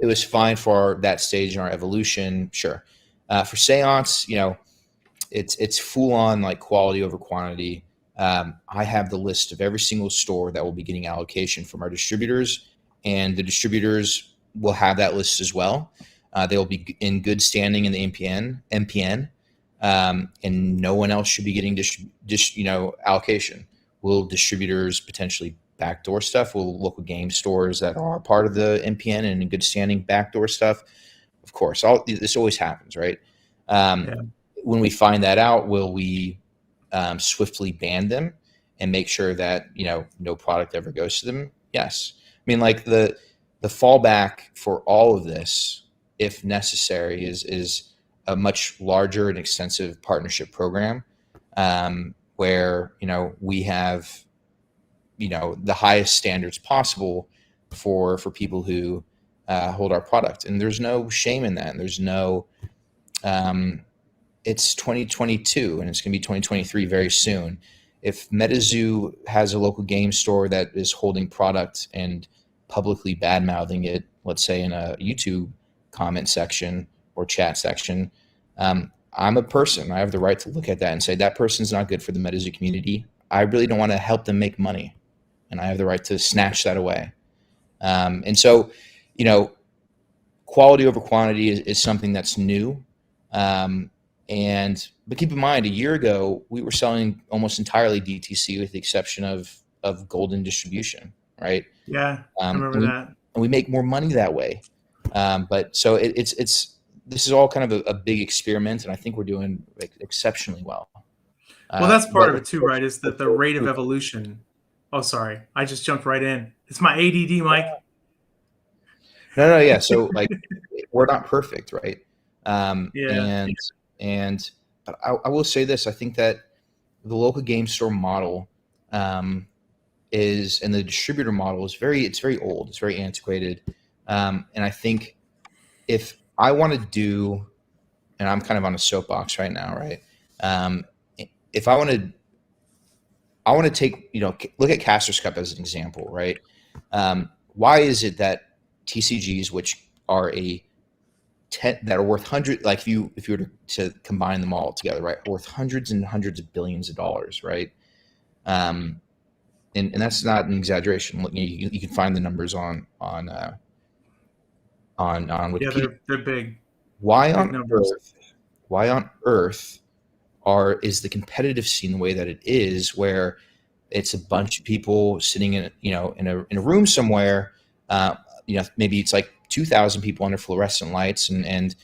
it was fine for that stage in our evolution. Sure. For Seance, it's full on like quality over quantity. I have the list of every single store that will be getting allocation from our distributors, and the distributors will have that list as well. They'll be in good standing in the MPN, and no one else should be getting allocation. Will distributors potentially backdoor stuff? Will local game stores that are part of the MPN and in good standing backdoor stuff? Of course, this always happens, right? Yeah. When we find that out, will we swiftly ban them and make sure that no product ever goes to them? Yes. I mean, like the fallback for all of this, if necessary, is a much larger and extensive partnership program, where we have the highest standards possible for people who hold our product, and there's no shame in that. And there's no it's 2022 and it's going to be 2023 very soon. If MetaZoo has a local game store that is holding product and publicly bad mouthing it, let's say in a YouTube comment section or chat section, I'm a person. I have the right to look at that and say that person's not good for the MetaZoo community. I really don't want to help them make money, and I have the right to snatch that away. And so, quality over quantity is something that's new. But keep in mind, a year ago, we were selling almost entirely DTC with the exception of golden distribution, right? Yeah, I remember that. And we make more money that way. But so this is all kind of a big experiment, and I think we're doing exceptionally well. Well, that's part of it too, right? Is that the rate of evolution. Oh, sorry. I just jumped right in. It's my ADD, Mike. No, yeah. So like, we're not perfect, right? Yeah. But I will say this: I think that the local game store model and the distributor model is very old. It's very antiquated, and I think if I want to do, and I'm kind of on a soapbox right now, right? If I want to take, look at Casters Cup as an example, right? Why is it that TCGs, which are that are worth hundred, like if you were to combine them all together, right, worth hundreds and hundreds of billions of dollars, right? And that's not an exaggeration. You can find the numbers on Wikipedia. Yeah, they're big. Why on earth is the competitive scene the way that it is, where it's a bunch of people sitting in a room somewhere, maybe it's like 2,000 people under fluorescent lights, and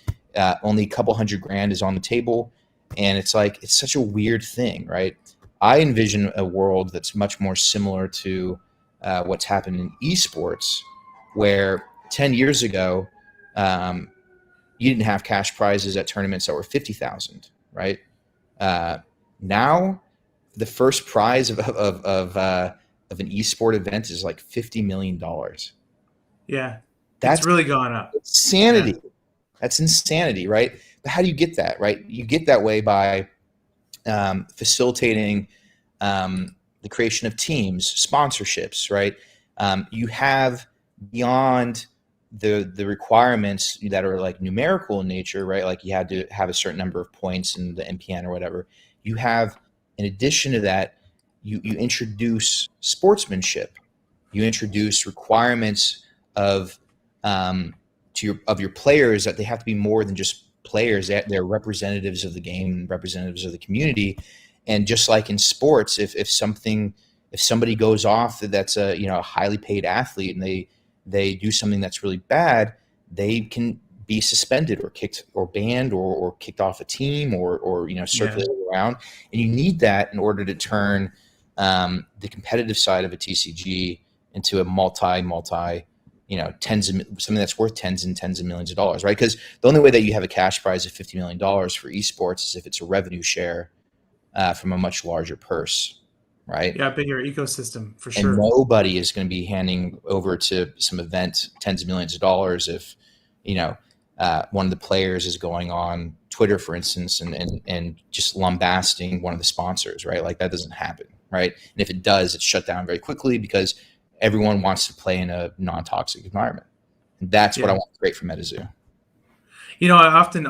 only a couple $100,000 is on the table, and it's such a weird thing, right? I envision a world that's much more similar to what's happened in esports, where 10 years ago, you didn't have cash prizes at tournaments that were 50,000, right? Now, the first prize of an esport event is like $50 million. Yeah, that's really gone up. Insanity. Yeah. That's insanity, right? But how do you get that, right? You get that way by facilitating the creation of teams, sponsorships, right? You have beyond the requirements that are like numerical in nature, right? Like you had to have a certain number of points in the MPN or whatever. You have, in addition to that, you introduce sportsmanship. You introduce requirements of your players, that they have to be more than just players. They're representatives of the game, representatives of the community. And just like in sports, if somebody goes off that's a highly paid athlete, and they do something that's really bad, they can be suspended or kicked or banned or kicked off a team or circulated around. And you need that in order to turn the competitive side of a TCG into a multi something that's worth tens and tens of millions of dollars, right? Because the only way that you have a cash prize of $50 million for esports is if it's a revenue share from a much larger purse, right? Yeah, bigger ecosystem for sure. And nobody is going to be handing over to some event tens of millions of dollars if one of the players is going on Twitter, for instance, and just lambasting one of the sponsors, right? Like that doesn't happen, right? And if it does, it's shut down very quickly because everyone wants to play in a non-toxic environment. That's what I Yeah. want to create for MetaZoo.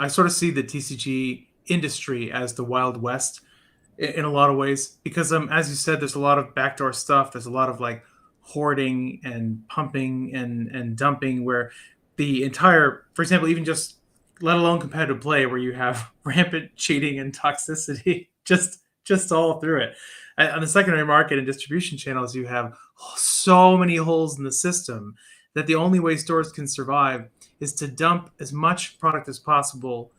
I sort of see the TCG industry as the Wild West in a lot of ways because as you said, there's a lot of backdoor stuff. There's a lot of like hoarding and pumping and dumping where the entire, for example, even just let alone competitive play where you have rampant cheating and toxicity just all through it. On the secondary market and distribution channels, you have so many holes in the system that the only way stores can survive is to dump as much product as possible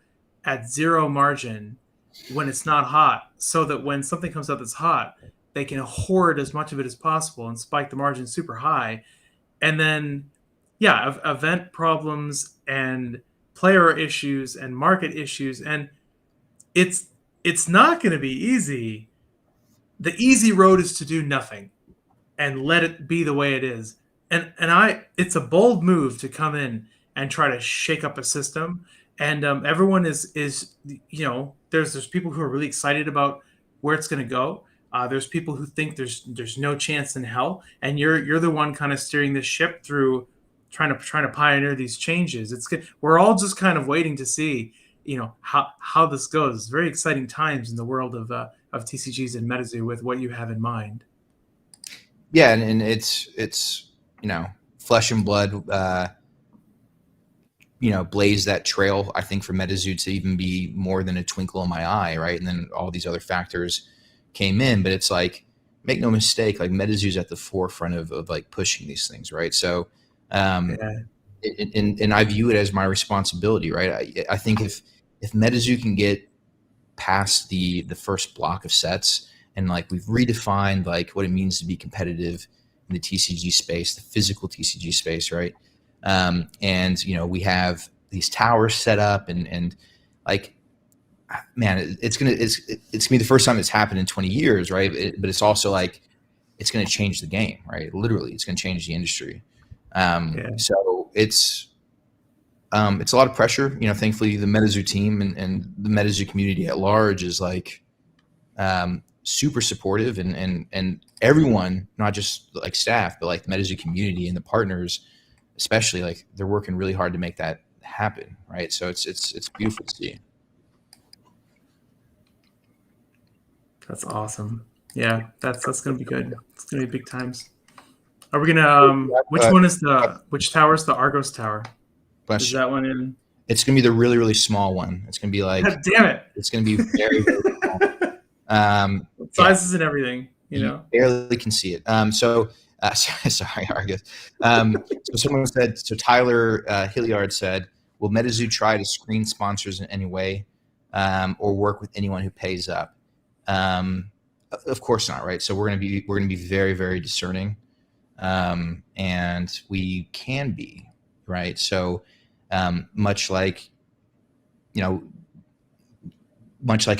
at zero margin when it's not hot, so that when something comes out that's hot, they can hoard as much of it as possible and spike the margin super high. And then, yeah, event problems and player issues and market issues, and it's it's not going to be easy. The easy road is to do nothing and let it be the way it is. And it's a bold move to come in and try to shake up a system. And everyone is there's people who are really excited about where it's going to go. There's people who think there's no chance in hell, and you're the one kind of steering the ship through, trying to pioneer these changes. It's good. We're all just kind of waiting to see how this goes. It's very exciting times in the world of TCGs and MetaZoo with what you have in mind. Yeah, and it's flesh and blood. Blaze that trail, I think, for MetaZoo to even be more than a twinkle in my eye, right? And then all these other factors came in, but it's like, make no mistake, like MetaZoo's at the forefront of like pushing these things, right? So, Yeah. and I view it as my responsibility, right? I think if MetaZoo can get past the first block of sets, and like we've redefined like what it means to be competitive in the TCG space, the physical TCG space, right? And we have these towers set up, and like, man, it's gonna be the first time it's happened in 20 years, right? But it's also like it's gonna change the game, right? Literally, it's gonna change the industry. Yeah. So it's a lot of pressure. Thankfully, the MetaZoo team and the MetaZoo community at large is like super supportive, and everyone, not just like staff, but like the MetaZoo community and the partners, especially, like they're working really hard to make that happen, right? So it's beautiful to see. That's awesome. Yeah, that's gonna be good. It's gonna be big times. Are we gonna which tower is the Argos Tower? Is that one in? It's gonna be the really, really small one. It's gonna be like, God damn it! It's gonna be very, very small. Sizes and everything, you barely can see it. Sorry, Argus. So someone said, so Tyler Hilliard said, will MetaZoo try to screen sponsors in any way, or work with anyone who pays up? Of course not, right? So we're gonna be very, very discerning, and we can be, right? So much like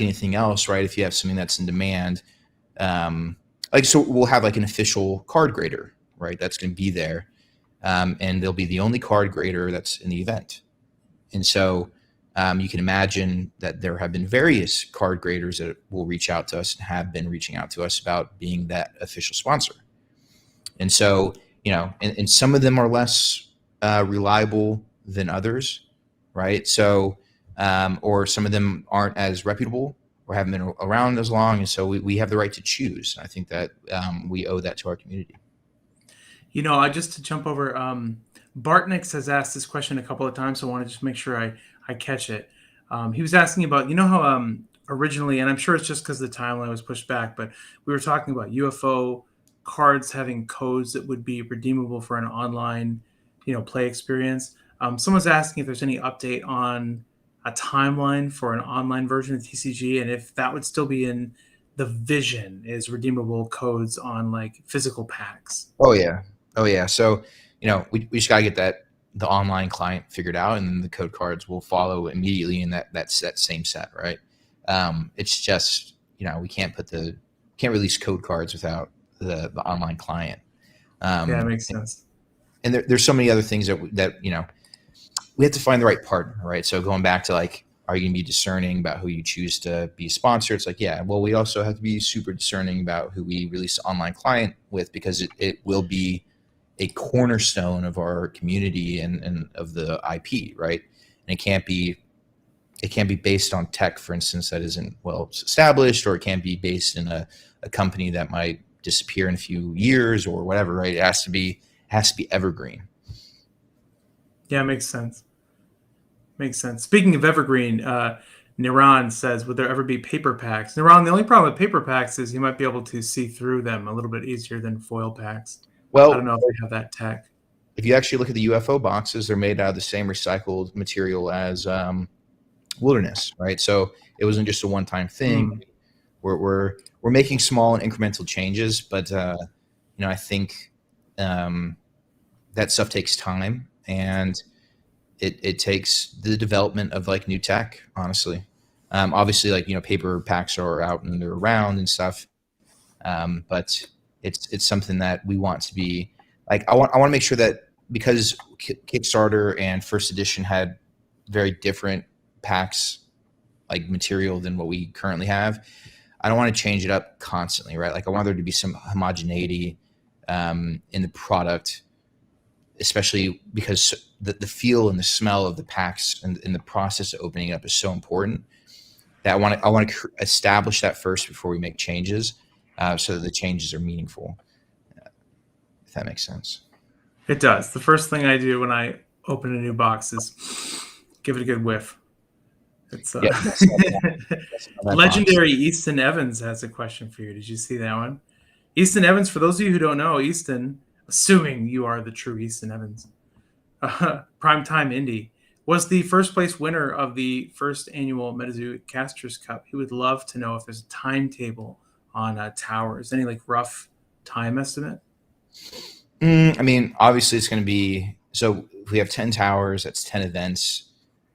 anything else, right? If you have something that's in demand, so we'll have like an official card grader, right? That's going to be there, and they'll be the only card grader that's in the event. And so you can imagine that there have been various card graders that will reach out to us and have been reaching out to us about being that official sponsor. And so, and some of them are less reliable than others, right? So, or some of them aren't as reputable or haven't been around as long. And so we have the right to choose. I think that we owe that to our community. Just to jump over, Bartnix has asked this question a couple of times, so I want to just make sure I catch it. He was asking about, how originally, and I'm sure it's just because the timeline was pushed back, but we were talking about UFO cards having codes that would be redeemable for an online, play experience. Someone's asking if there's any update on a timeline for an online version of TCG, and if that would still be in the vision, is redeemable codes on like physical packs. Oh yeah. So we just gotta get the online client figured out, and then the code cards will follow immediately in that same set, right? It's just we can't release code cards without the online client. Yeah, it makes sense. And there's so many other things that we have to find the right partner, right? So going back to like, are you going to be discerning about who you choose to be a sponsor? It's like, yeah, well, we also have to be super discerning about who we release the online client with, because it will be a cornerstone of our community and of the IP, right? And it can't be based on tech, for instance, that isn't well established, or it can't be based in a company that might disappear in a few years or whatever, right? It has to be evergreen. Yeah, makes sense. Makes sense. Speaking of evergreen, Niran says, would there ever be paper packs? Niran, the only problem with paper packs is you might be able to see through them a little bit easier than foil packs. I don't Well, know if they have that tech. if you actually look at the UFO boxes, they're made out of the same recycled material as Wilderness, right? So it wasn't just a one-time thing. Mm. We're making small and incremental changes, but I think that stuff takes time, and it takes the development of like new tech, honestly. Obviously, like, paper packs are out and they're around and stuff, but it's something that we want to be like. I want to make sure that, because Kickstarter and First Edition had very different packs, like material, than what we currently have. I don't want to change it up constantly, right? Like, I want there to be some homogeneity in the product, especially because the feel and the smell of the packs and the process of opening it up is so important, that I want to establish that first before we make changes, so that the changes are meaningful. If that makes sense. It does. The first thing I do when I open a new box is give it a good whiff. It's Yeah, legendary. Easton Evans has a question for you. Did you see that one? Easton Evans, for those of you who don't know, Easton, assuming you are the true Easton Evans, primetime indie, was the first place winner of the first annual MetaZoo Casters Cup. He would love to know if there's a timetable on towers. Any like rough time estimate? I mean, obviously it's going to be, so if we have 10 towers, that's 10 events.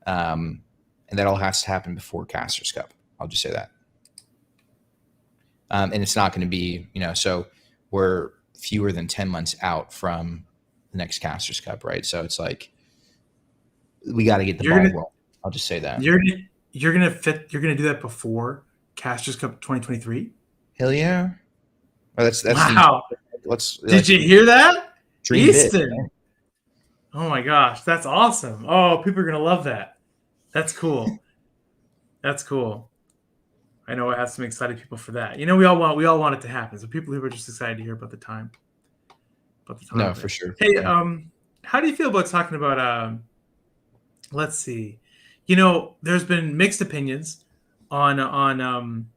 And that all has to happen before Casters Cup. I'll just say that. And it's not going to be, so we're fewer than 10 months out from the next Casters Cup, right? So it's like, we got to get the ball rolling. I'll just say that. You're gonna do that before Casters Cup 2023? Hell yeah. Oh, that's wow. Did you hear that? Easton. Bit, oh my gosh, that's awesome. Oh, people are gonna love that. That's cool. That's cool. I know I have some excited people for that. We all want it to happen. So people who are just excited to hear about the time. No, for sure. Hey, yeah. How do you feel about talking about let's see. There's been mixed opinions on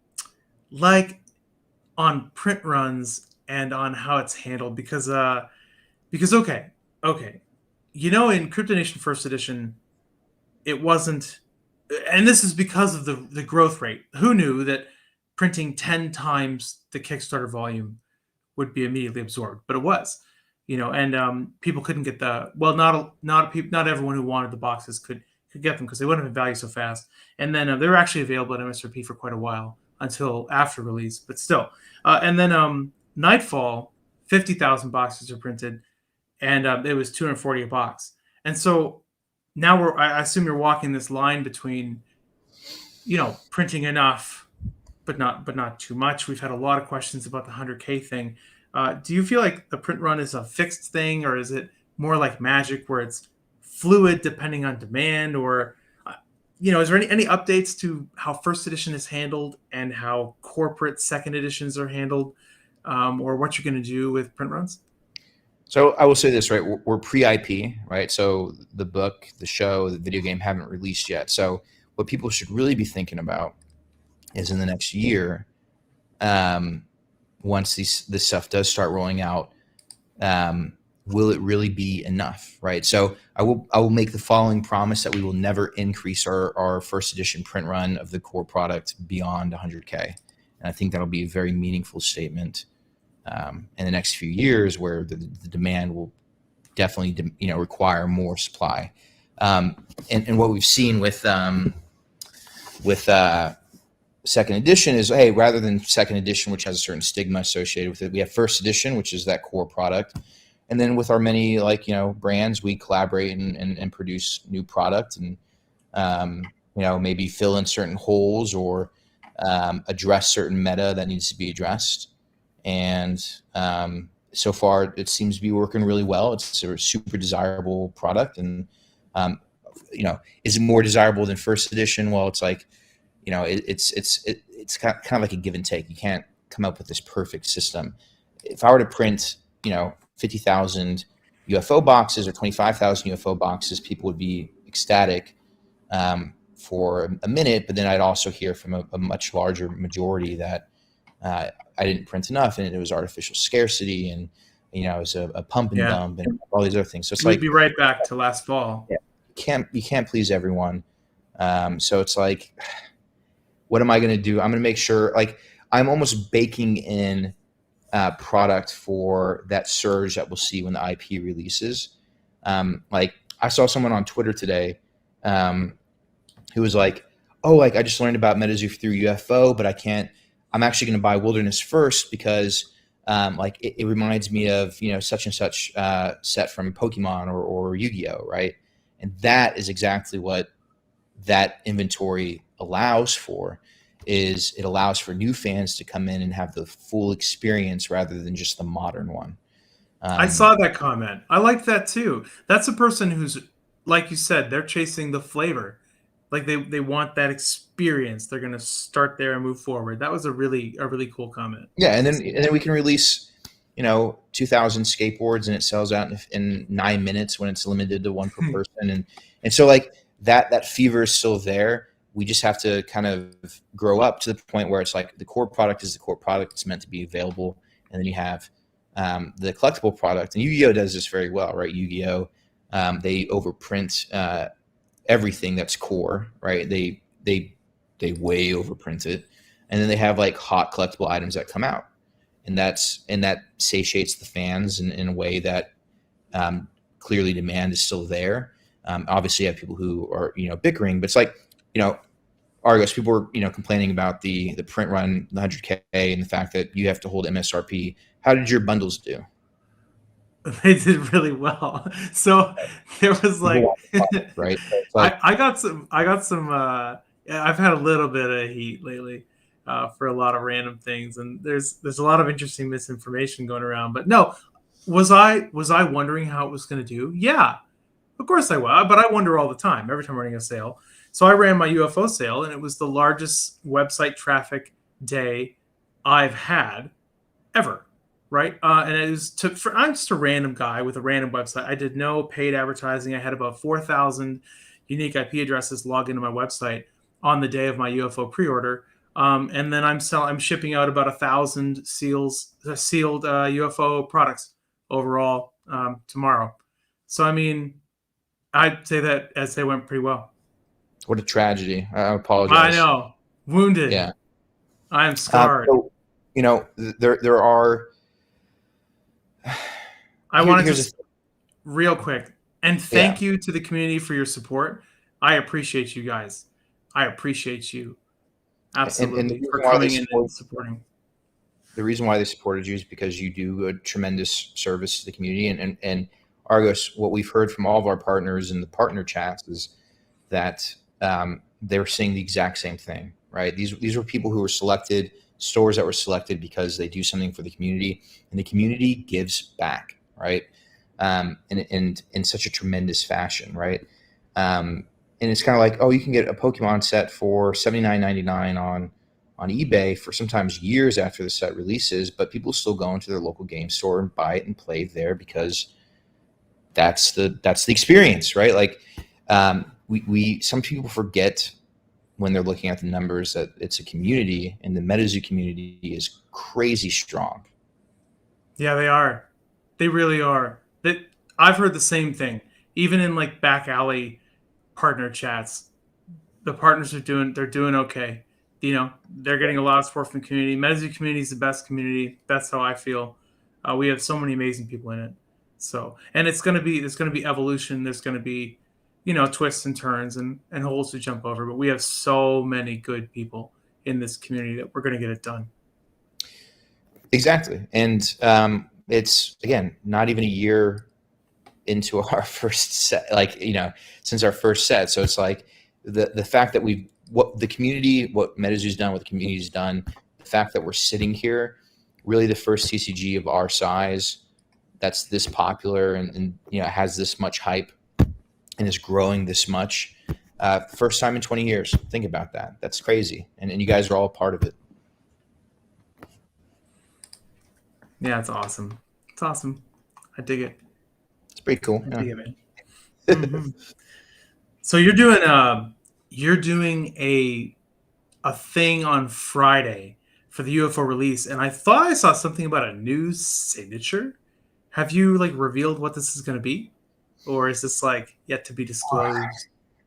print runs and on how it's handled because okay. In Crypto Nation First Edition, it wasn't, and this is because of the growth rate. Who knew that printing 10 times the Kickstarter volume would be immediately absorbed? But it was, and people couldn't get not everyone who wanted the boxes could get them because they wouldn't have value so fast. And then they were actually available at MSRP for quite a while until after release, but still. And then Nightfall, 50,000 boxes are printed, and it was $240 a box. And so now I assume you're walking this line between, printing enough, but not too much. We've had a lot of questions about the 100K thing. Do you feel like the print run is a fixed thing, or is it more like Magic where it's fluid depending on demand? Or, is there any updates to how First Edition is handled and how corporate second editions are handled, or what you're going to do with print runs? So I will say this, right? We're pre-IP, right? So the book, the show, the video game haven't released yet. So what people should really be thinking about is in the next year, once this stuff does start rolling out, will it really be enough, right? So I will make the following promise that we will never increase our First Edition print run of the core product beyond 100K. And I think that'll be a very meaningful statement in the next few years, where the demand will definitely require more supply. And what we've seen with second edition is, hey, rather than second edition, which has a certain stigma associated with it, we have First Edition, which is that core product. And then with our many brands, we collaborate and produce new product and maybe fill in certain holes or address certain meta that needs to be addressed. And so far it seems to be working really well. It's a super desirable product, and is it more desirable than first edition? Well, it's like, it's kind of like a give and take. You can't come up with this perfect system. If I were to print 50,000 UFO boxes or 25,000 UFO boxes, people would be ecstatic for a minute, but then I'd also hear from a much larger majority that I didn't print enough, and it was artificial scarcity, and it was a pump and dump, and all these other things. So it's We'd be right back to last fall. Yeah, you can't please everyone. So it's like, what am I going to do? I'm going to make sure, like, I'm almost baking in product for that surge that we'll see when the IP releases. Like, I saw someone on Twitter today who was like, oh, like, I just learned about MetaZoo through UFO, but I'm actually going to buy Wilderness first because like it reminds me of, such and such set from Pokemon or Yu-Gi-Oh, right? And that is exactly what that inventory allows for. Is it allows for new fans to come in and have the full experience rather than just the modern one. I saw that comment. I like that too. That's a person who's, like you said, they're chasing the flavor. Like they want that experience. They're going to start there and move forward. That was a really cool comment. Yeah, and then we can release 2,000 skateboards and it sells out in 9 minutes when it's limited to one per person, and so like that fever is still there. We just have to kind of grow up to the point where it's like the core product is the core product. It's meant to be available, and then you have the collectible product. And Yu-Gi-Oh does this very well, right? Yu-Gi-Oh, they overprint everything that's core, right? They way overprint it, and then they have like hot collectible items that come out, and that satiates the fans in a way that clearly demand is still there. Obviously, you have people who are bickering, but it's like Argos, people were complaining about the print run, the 100K, and the fact that you have to hold MSRP. How did your bundles do? They did really well. So there was like, right? Like, I got some. I've had a little bit of heat lately for a lot of random things, and there's a lot of interesting misinformation going around. But no, was I wondering how it was going to do? Yeah, of course I was. But I wonder all the time, every time I'm running a sale. So I ran my UFO sale, and it was the largest website traffic day I've had ever. Right. And it was I'm just a random guy with a random website. I did no paid advertising. I had about 4,000 unique IP addresses log into my website on the day of my UFO pre-order. And then I'm shipping out about 1,000 sealed UFO products overall tomorrow. So, I mean, I'd say that as they went pretty well. What a tragedy. I apologize. I know. Wounded. Yeah. I am scarred. So, there are... I want to just real quick and thank you to the community for your support. I appreciate you guys. I appreciate you absolutely for coming in and supporting. The reason why they supported you is because you do a tremendous service to the community. And Argos, what we've heard from all of our partners in the partner chats is that they're saying the exact same thing, right? These were people who were selected, stores that were selected because they do something for the community, and the community gives back, right? And in such a tremendous fashion, right? And it's kind of like, oh, you can get a Pokemon set for $79.99 on eBay for sometimes years after the set releases, but people still go into their local game store and buy it and play there because that's the experience, right? Like we some people forget when they're looking at the numbers that it's a community, and the MetaZoo community is crazy strong. Yeah, they are. They really are. I've heard the same thing. Even in like back alley partner chats, the partners are doing okay. They're getting a lot of support from the community. MetaZoo community is the best community. That's how I feel. We have so many amazing people in it. So, and there's going to be evolution. There's going to be, twists and turns and holes to jump over. But we have so many good people in this community that we're going to get it done. Exactly. And it's, again, not even a year into our first set, since our first set. So it's like the fact that what MetaZoo's done, what the community's done, the fact that we're sitting here, really the first TCG of our size that's this popular and has this much hype and is growing this much. First time in 20 years. Think about that. That's crazy. And you guys are all a part of it. Yeah, it's awesome. It's awesome. I dig it. It's pretty cool. I Yeah. dig it, man. Hmm. So you're doing a thing on Friday for the UFO release, and I thought I saw something about a new signature. Have you like revealed what this is going to be, or is this like yet to be disclosed?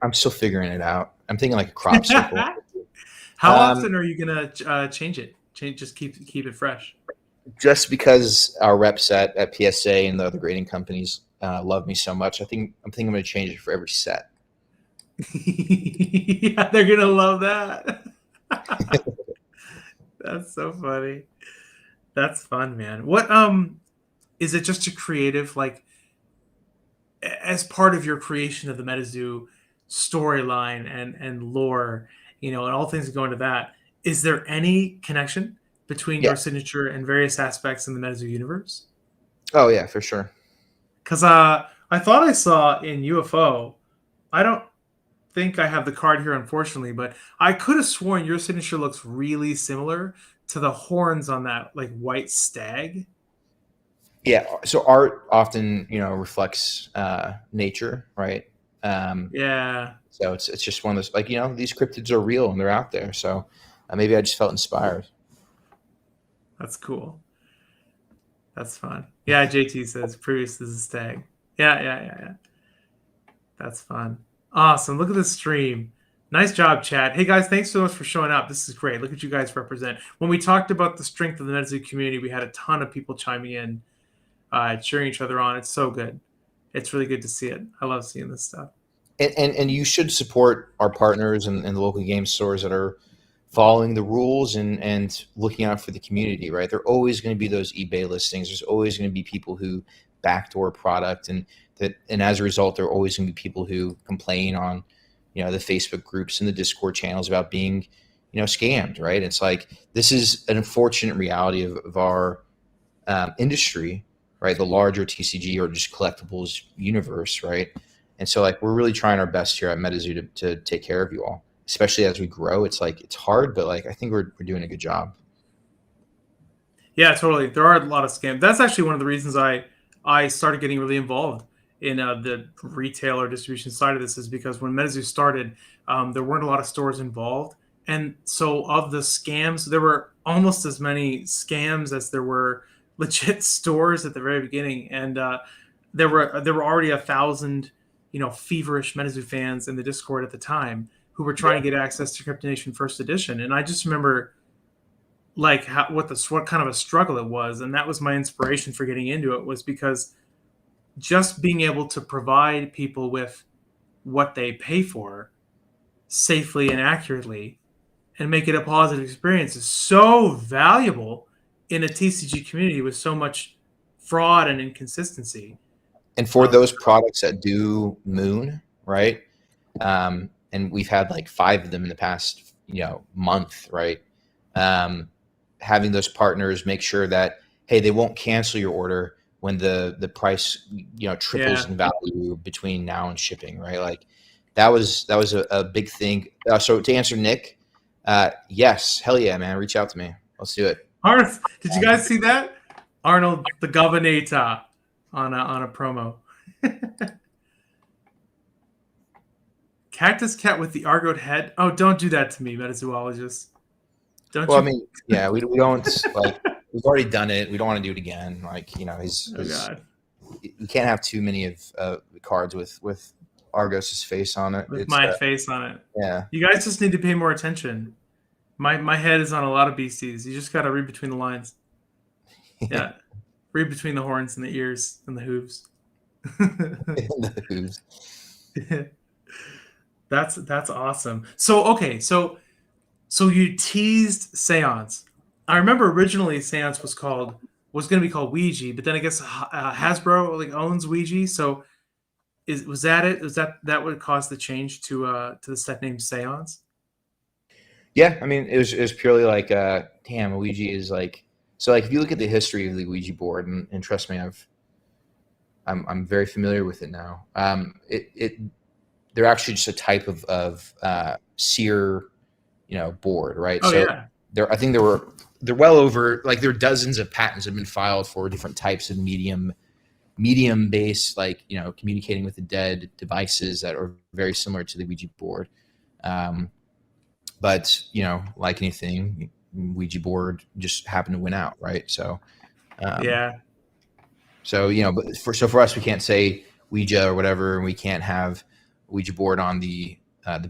I'm still figuring it out. I'm thinking like a crop circle. How Um, often are you gonna change it? Just keep it fresh. just because our reps at PSA and the other grading companies love me so much, I'm thinking I'm going to change it for every set. Yeah, they're gonna love that. That's so funny. That's fun, man. What is it just a creative like as part of your creation of the MetaZoo storyline and lore, and all things that go into that, is there any connection between Yeah. your signature and various aspects in the MetaZoo universe? Oh yeah, for sure. Because I thought I saw in UFO, I don't think I have the card here, unfortunately, but I could have sworn your signature looks really similar to the horns on that like white stag. Yeah. So art often, reflects nature, right? Um, Yeah, so it's just one of those like these cryptids are real and they're out there. So maybe I just felt inspired. that's cool. That's fun. Yeah, JT says previous is a stag. Yeah, yeah, yeah, yeah. That's fun. Awesome. Look at this stream. Nice job, Chad. Hey guys, thanks so much for showing up. This is great. Look at you guys represent. When we talked about the strength of the MetaZoo community, we had a ton of people chiming in, cheering each other on. It's so good. It's really good to see it. I love seeing this stuff. And you should support our partners and the local game stores that are following the rules and looking out for the community, right? There are always going to be those eBay listings. There's always going to be people who backdoor product and as a result, there are always going to be people who complain on, the Facebook groups and the Discord channels about being, scammed, right? It's like, this is an unfortunate reality of our industry, right? The larger TCG or just collectibles universe, right? And so like we're really trying our best here at MetaZoo to take care of you all, especially as we grow. It's like it's hard, but like I think we're doing a good job. Yeah, totally. There are a lot of scams. That's actually one of the reasons I started getting really involved in the retail or distribution side of this is because when MetaZoo started, there weren't a lot of stores involved, and so of the scams, there were almost as many scams as there were legit stores at the very beginning, and there were already 1,000 feverish MetaZoo fans in the Discord at the time who were trying to get access to Crypto Nation First Edition, and I just remember like what kind of a struggle it was, and that was my inspiration for getting into it was because just being able to provide people with what they pay for safely and accurately and make it a positive experience is so valuable in a TCG community with so much fraud and inconsistency. And for those products that do moon, right? And we've had like 5 of them in the past, month, right? Having those partners make sure that, hey, they won't cancel your order when the price, triples Yeah. in value between now and shipping, right? Like that was a big thing. So to answer Nick, yes, hell yeah, man, reach out to me. Let's do it. Arnold, did you guys see that? Arnold the Governor on a promo. Cactus cat with the Argoed head. Oh, don't do that to me, metazoologist. Don't Well, I you? mean, yeah, we don't like we've already done it. We don't want to do it again. Like, Oh God, we can't have too many of cards with Argos's face on it. with It's my face on it. yeah. You guys just need to pay more attention. My head is on a lot of beasties. You just got to read between the lines. Yeah, read between the horns and the ears and the hooves. The hooves. That's awesome. So okay, so you teased Seance. I remember originally Seance was going to be called Ouija, but then I guess Hasbro like owns Ouija. So was that it? Was that what caused the change to the set name Seance? Yeah, I mean, it was purely like, damn, Ouija is like, so like if you look at the history of the Ouija board, and trust me, I'm very familiar with it now. They're actually just a type of sear, board, right? Oh So yeah. I think they're well over, like, there are dozens of patents have been filed for different types of medium based, like, communicating with the dead devices that are very similar to the Ouija board. But like anything, Ouija board just happened to win out, right? So Yeah. but for us, we can't say Ouija or whatever, and we can't have Ouija board on the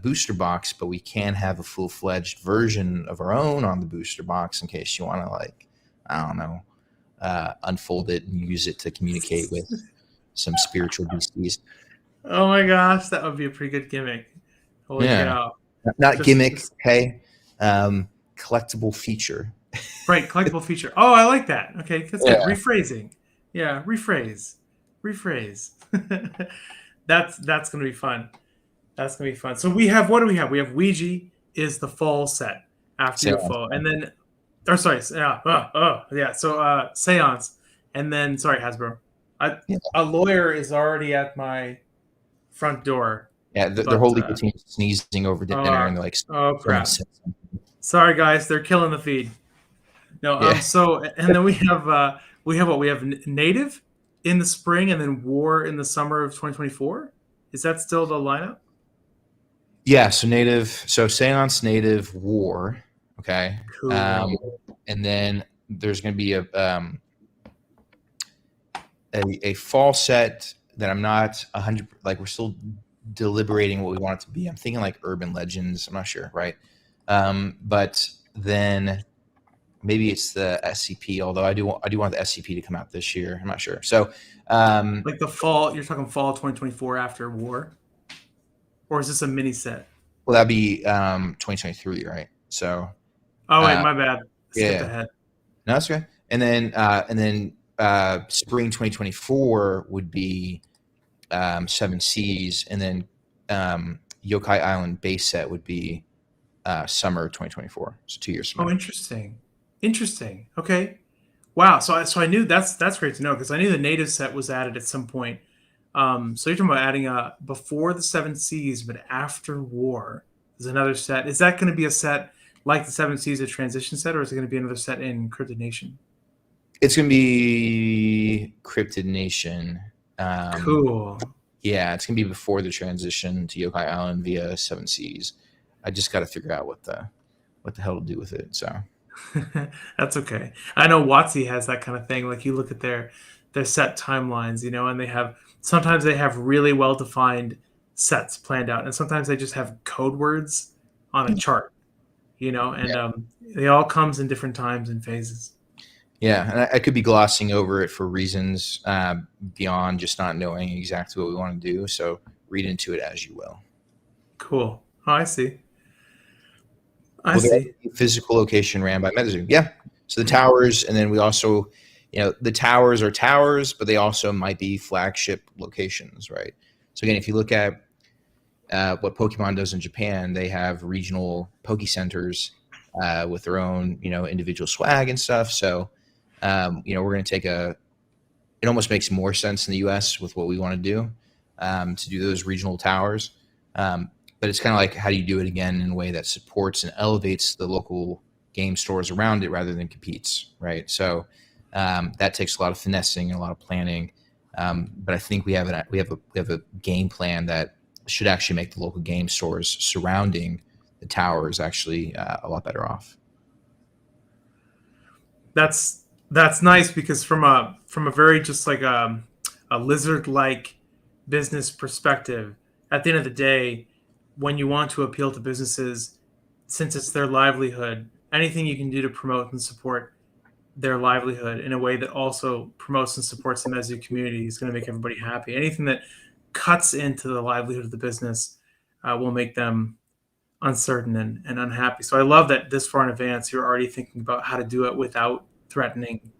booster box, but we can have a full-fledged version of our own on the booster box in case you want to, like, I don't know, unfold it and use it to communicate with some spiritual beasties. Oh my gosh, that would be a pretty good gimmick. Holy Yeah, cow. not gimmick. Just Okay, collectible feature. right, collectible feature. Oh, I like that. Okay, that's good. Yeah. Rephrasing. Yeah, rephrase. That's gonna be fun. That's gonna be fun. So we have, what do we have? We have Ouija is the fall set after your So fall, and then, or sorry, yeah, yeah. So seance, and then, sorry, Hasbro. yeah, A lawyer is already at my front door, yeah, their but whole legal team is sneezing over dinner, uh, and they're like, oh someone crap. said something. Sorry guys, they're killing the feed. No, Yeah. so, and then we have what we have, native in the spring, and then war in the summer of 2024. Is that still the lineup? Yeah, so Seance, Native, War, okay, Cool. and then there's going to be a fall set that I'm not 100, like, we're still deliberating what we want it to be. I'm thinking like urban legends. I'm not sure, right? But then maybe it's the SCP. Although I do want the SCP to come out this year. I'm not sure. So Like the fall, you're talking fall 2024 after war, or is this a mini set? well, that'd be 2023, right? So Oh wait, uh, my bad. Skipped yeah, ahead. no, that's okay. And then spring 2024 would be Seven Seas, and then Yokai Island base set would be summer 2024. So 2 years from Oh, now. interesting. Okay. Wow. So I knew that's great to know, because I knew the native set was added at some point. So you're talking about adding a before the Seven Seas, but after war is another set. Is that going to be a set like the Seven Seas, a transition set, or is it going to be another set in Cryptid Nation? It's going to be Cryptid Nation. Cool. Yeah, it's going to be before the transition to Yokai Island via Seven Seas. I just got to figure out what the hell to do with it. So That's okay. I know WotC has that kind of thing. Like, you look at their set timelines, and sometimes they have really well defined sets planned out, and sometimes they just have code words on a chart, and yeah, they all comes in different times and phases. yeah, and I could be glossing over it for reasons beyond just not knowing exactly what we want to do. So read into it as you will. Cool. Oh, I see. I Will there see. ever be a physical location ran by MetaZoo? Yeah. So the towers, and then we also, the towers are towers, but they also might be flagship locations, right? So again, if you look at what Pokemon does in Japan, they have regional Poke Centers with their own, individual swag and stuff. So, we're going to take it almost makes more sense in the U.S. with what we want to do those regional towers. But it's kind of like, how do you do it again in a way that supports and elevates the local game stores around it rather than competes, right? So that takes a lot of finessing and a lot of planning. But I think we have a game plan that should actually make the local game stores surrounding the towers actually a lot better off. That's nice, because from a very just like a lizard like business perspective, at the end of the day, when you want to appeal to businesses, since it's their livelihood, anything you can do to promote and support their livelihood in a way that also promotes and supports the MetaZoo community is going to make everybody happy. Anything that cuts into the livelihood of the business will make them uncertain and unhappy. So I love that this far in advance you're already thinking about how to do it without threatening,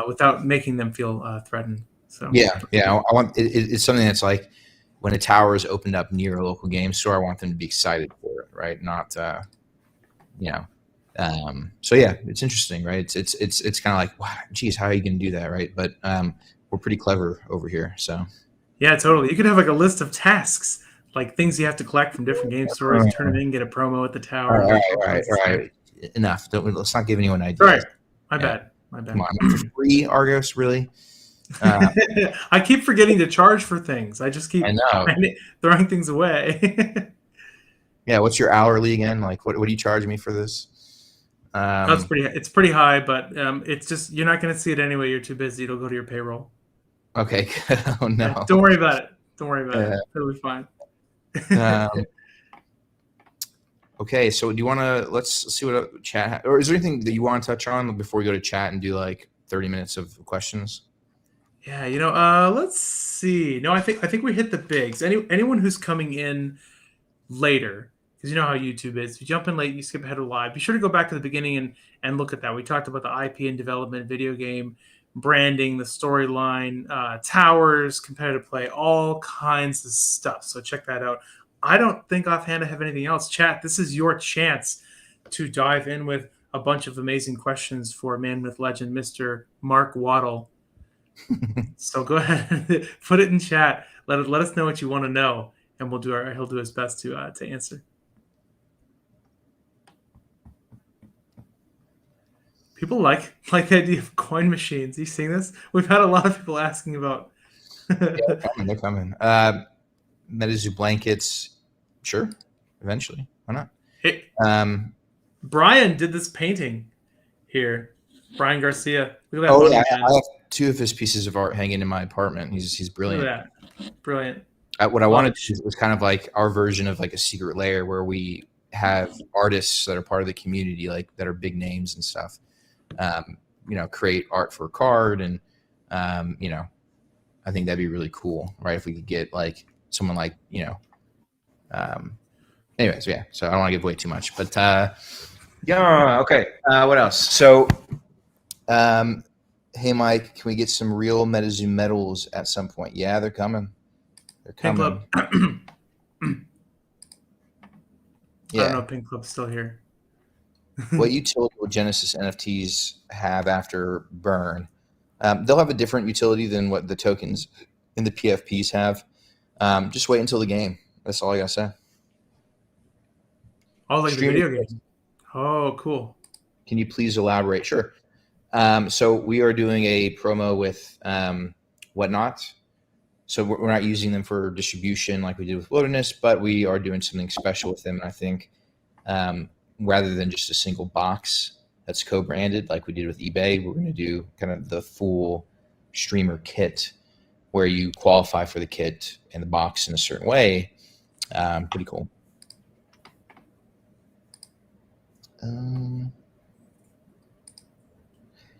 without making them feel threatened. So Yeah, I want it's something that's like, when a tower is opened up near a local game store, I want them to be excited for it, right? Not so yeah, it's interesting, right? It's kind of like, wow, geez, how are you going to do that, right? But we're pretty clever over here. So Yeah, totally. You could have like a list of tasks, like things you have to collect from different game stores, turn them in, get a promo at the all tower, right, like all all right, kinds of all stuff. right. Enough. Let's not give anyone Sorry, ideas. my Yeah, bad. My come bad. on, for free, Argos, really? Uh, I keep forgetting to charge for things. I just I keep know. throwing things away. Yeah, what's your hourly again? Like, what do you charge me for this? That's pretty. It's pretty high, but it's just you're not going to see it anyway. You're too busy. It'll go to your payroll. Okay. Oh Yeah, no. don't worry about it. Don't worry about Yeah. it. It'll be fine. Um, okay, so do you want to let's see what chat or is there anything that you want to touch on before we go to chat and do like 30 minutes of questions? Yeah, let's see. No, I think we hit the bigs. Anyone who's coming in later, because you know how YouTube is. If you jump in late, you skip ahead of live. Be sure to go back to the beginning and look at that. We talked about the IP and development, video game branding, the storyline, towers, competitive play, all kinds of stuff. So check that out. I don't think offhand I have anything else. Chat, this is your chance to dive in with a bunch of amazing questions for man with legend, Mr. Mark Waddell. So go ahead, put it in chat. Let us know what you want to know, and he'll do his best to answer. People like the idea of coin machines. You seeing this? We've had a lot of people asking about. Yeah, they're coming. MetaZoo blankets, sure, eventually. Why not? Hey, Um, Brian did this painting here. Brian Garcia. Look at that oh money yeah, man. I have two of his pieces of art hanging in my apartment. He's Look brilliant. at that. Brilliant. What I Love wanted it. to do was kind of like our version of like a secret layer where we have artists that are part of the community, like that are big names and stuff. Create art for a card, and I think that'd be really cool, right? If we could get like someone like anyways, yeah. So I don't want to give away too much, but yeah. Okay. What else? So, hey Mike, can we get some real MetaZoo medals at some point? Yeah, they're coming. They're Pink coming. Club. Yeah. I don't know if Pink Club's still here. What utility will Genesis NFTs have after burn? They'll have a different utility than what the tokens in the PFPs have. Just wait until the game. That's all I gotta say. Oh, like Stream the video game. Oh, cool. Can you please elaborate? Sure. So we are doing a promo with Whatnot. So we're not using them for distribution like we did with Wilderness, but we are doing something special with them. And I think rather than just a single box that's co-branded like we did with eBay, we're going to do kind of the full streamer kit where you qualify for the kit and the box in a certain way. Pretty cool.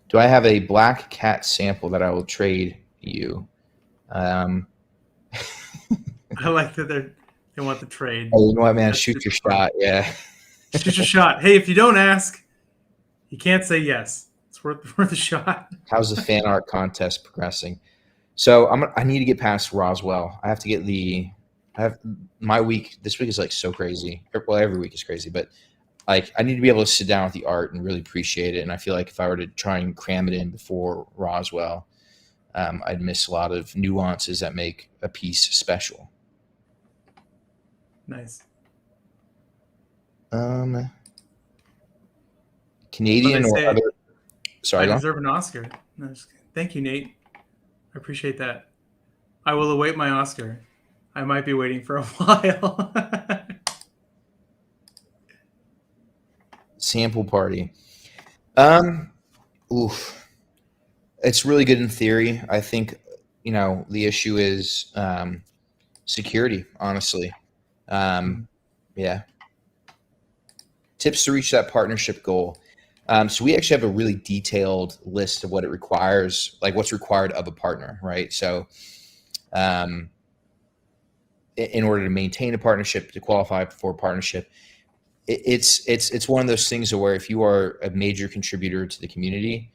Do I have a black cat sample that I will trade you? I like that they want the trade. Oh, you know what, man? That's Shoot your fun. shot. Yeah. Shoot your shot. Hey, if you don't ask, you can't say yes. It's worth a shot. How's the fan art contest progressing? So I need to get past Roswell. I have to get my week. This week is like so crazy. Well, every week is crazy, but like I need to be able to sit down with the art and really appreciate it. And I feel like if I were to try and cram it in before Roswell, I'd miss a lot of nuances that make a piece special. Nice. Canadian or other? Sorry, I deserve an Oscar. No, thank you, Nate. I appreciate that. I will await my Oscar. I might be waiting for a while. Sample party. Oof. It's really good in theory. I think, the issue is security, honestly. Yeah. Tips to reach that partnership goal. So we actually have a really detailed list of what it requires, like what's required of a partner, right? So in order to maintain a partnership, to qualify for a partnership, it's one of those things where if you are a major contributor to the community,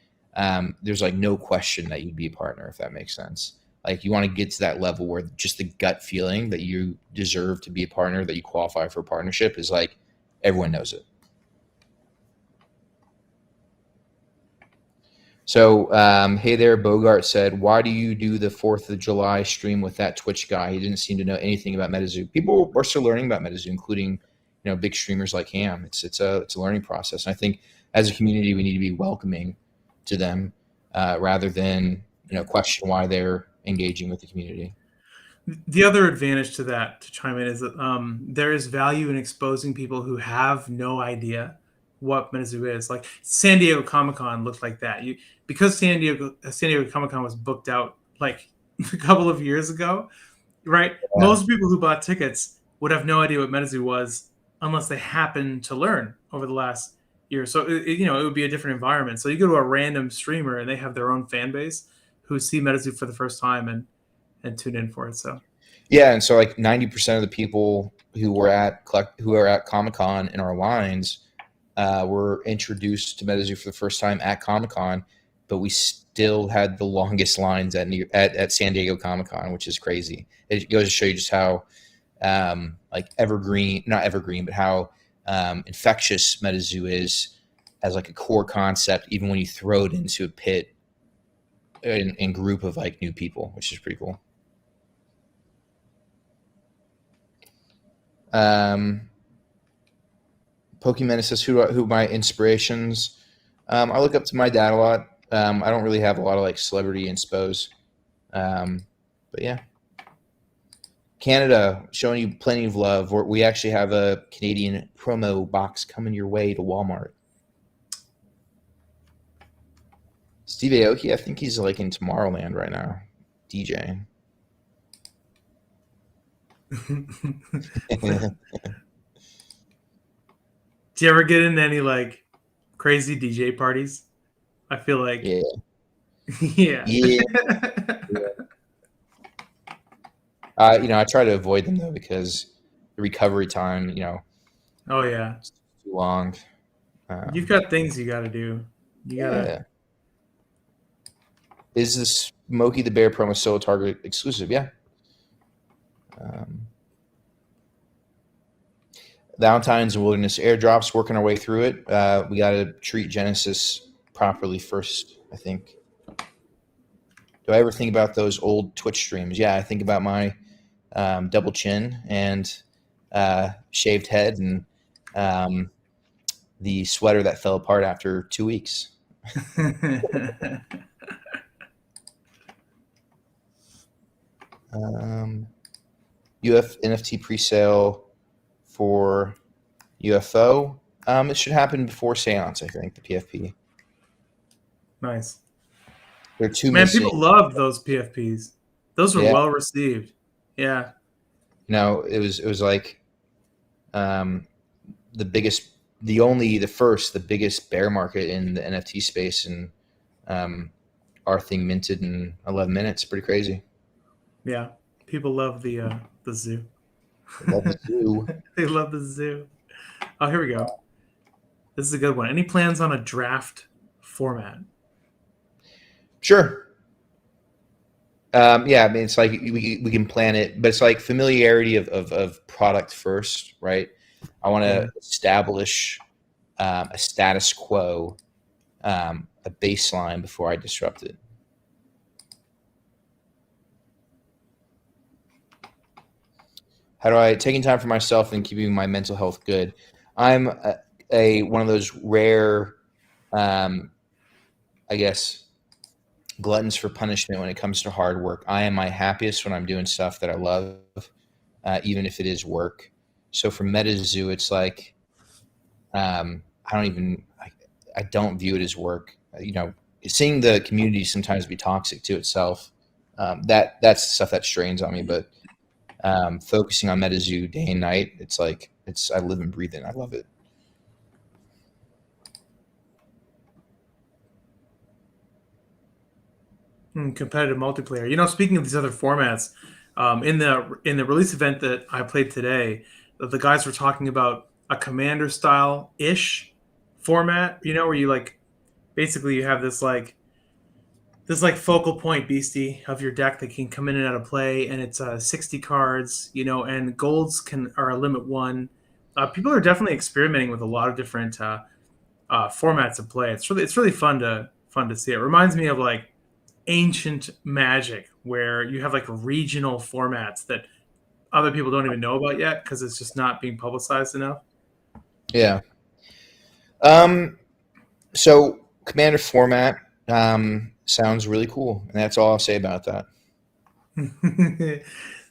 there's like no question that you'd be a partner, if that makes sense. Like you want to get to that level where just the gut feeling that you deserve to be a partner, that you qualify for a partnership is like everyone knows it. So, hey there, Bogart said, "Why do you do the 4th of July stream with that Twitch guy? He didn't seem to know anything about MetaZoo." People are still learning about MetaZoo, including big streamers like Ham. It's a learning process, and I think as a community we need to be welcoming to them rather than question why they're engaging with the community. The other advantage to that, to chime in, is that there is value in exposing people who have no idea what MetaZoo is. Like San Diego Comic Con looked like that. Because San Diego Comic Con was booked out like a couple of years ago, right? Yeah. Most people who bought tickets would have no idea what MetaZoo was unless they happened to learn over the last year. So it would be a different environment. So you go to a random streamer and they have their own fan base who see MetaZoo for the first time and tune in for it. So Yeah, and so like 90% of the people who were at Comic Con in our lines were introduced to MetaZoo for the first time at Comic Con, but we still had the longest lines at San Diego Comic Con, which is crazy. It goes to show you just how like not evergreen, but how infectious MetaZoo is as like a core concept, even when you throw it into a pit in group of like new people, which is pretty cool. Pokemon says, who are my inspirations? I look up to my dad a lot. I don't really have a lot of like celebrity inspos, but yeah. Canada showing you plenty of love. We actually have a Canadian promo box coming your way to Walmart. Steve Aoki, I think he's like in Tomorrowland right now, DJing. do you ever get into any like crazy DJ parties? I feel like Yeah. yeah. Yeah. I try to avoid them though because the recovery time, Oh yeah. it's too long. You've got things you got to do. You gotta. Yeah. Is this Smokey the Bear promo solo Target exclusive? Yeah. Valentine's and Wilderness airdrops, working our way through it. We got to treat Genesis properly first, I think. Do I ever think about those old Twitch streams? Yeah, I think about my double chin and shaved head and the sweater that fell apart after 2 weeks. NFT presale for UFO. It should happen before Seance, I think, the PFP. Nice. There are two Man, missing. people loved those PFPs. Those were well received. Yeah. It was like the biggest bear market in the NFT space, and our thing minted in 11 minutes. Pretty crazy. Yeah. People love the zoo. They love the zoo. They love the zoo. Oh, here we go. This is a good one. Any plans on a draft format? Sure. Yeah, I mean, it's like we can plan it, but it's like familiarity of product first, right? I want to establish a status quo, a baseline before I disrupt it. How do I taking time for myself and keeping my mental health good? I'm one of those rare, I guess, gluttons for punishment when it comes to hard work. I am my happiest when I'm doing stuff that I love, even if it is work. So for MetaZoo, it's like I don't view it as work. Seeing the community sometimes be toxic to itself, that's the stuff that strains on me. But focusing on MetaZoo day and night, I live and breathe it. I love it. Competitive multiplayer. Speaking of these other formats, in the release event that I played today, the guys were talking about a commander style ish format. Where you basically you have this focal point beastie of your deck that can come in and out of play, and it's 60 cards. And golds are a limit one. People are definitely experimenting with a lot of different formats of play. It's really fun to fun to see. It reminds me of like ancient Magic, where you have like regional formats that other people don't even know about yet because it's just not being publicized enough. Yeah. So Commander format sounds really cool, and that's all I'll say about that.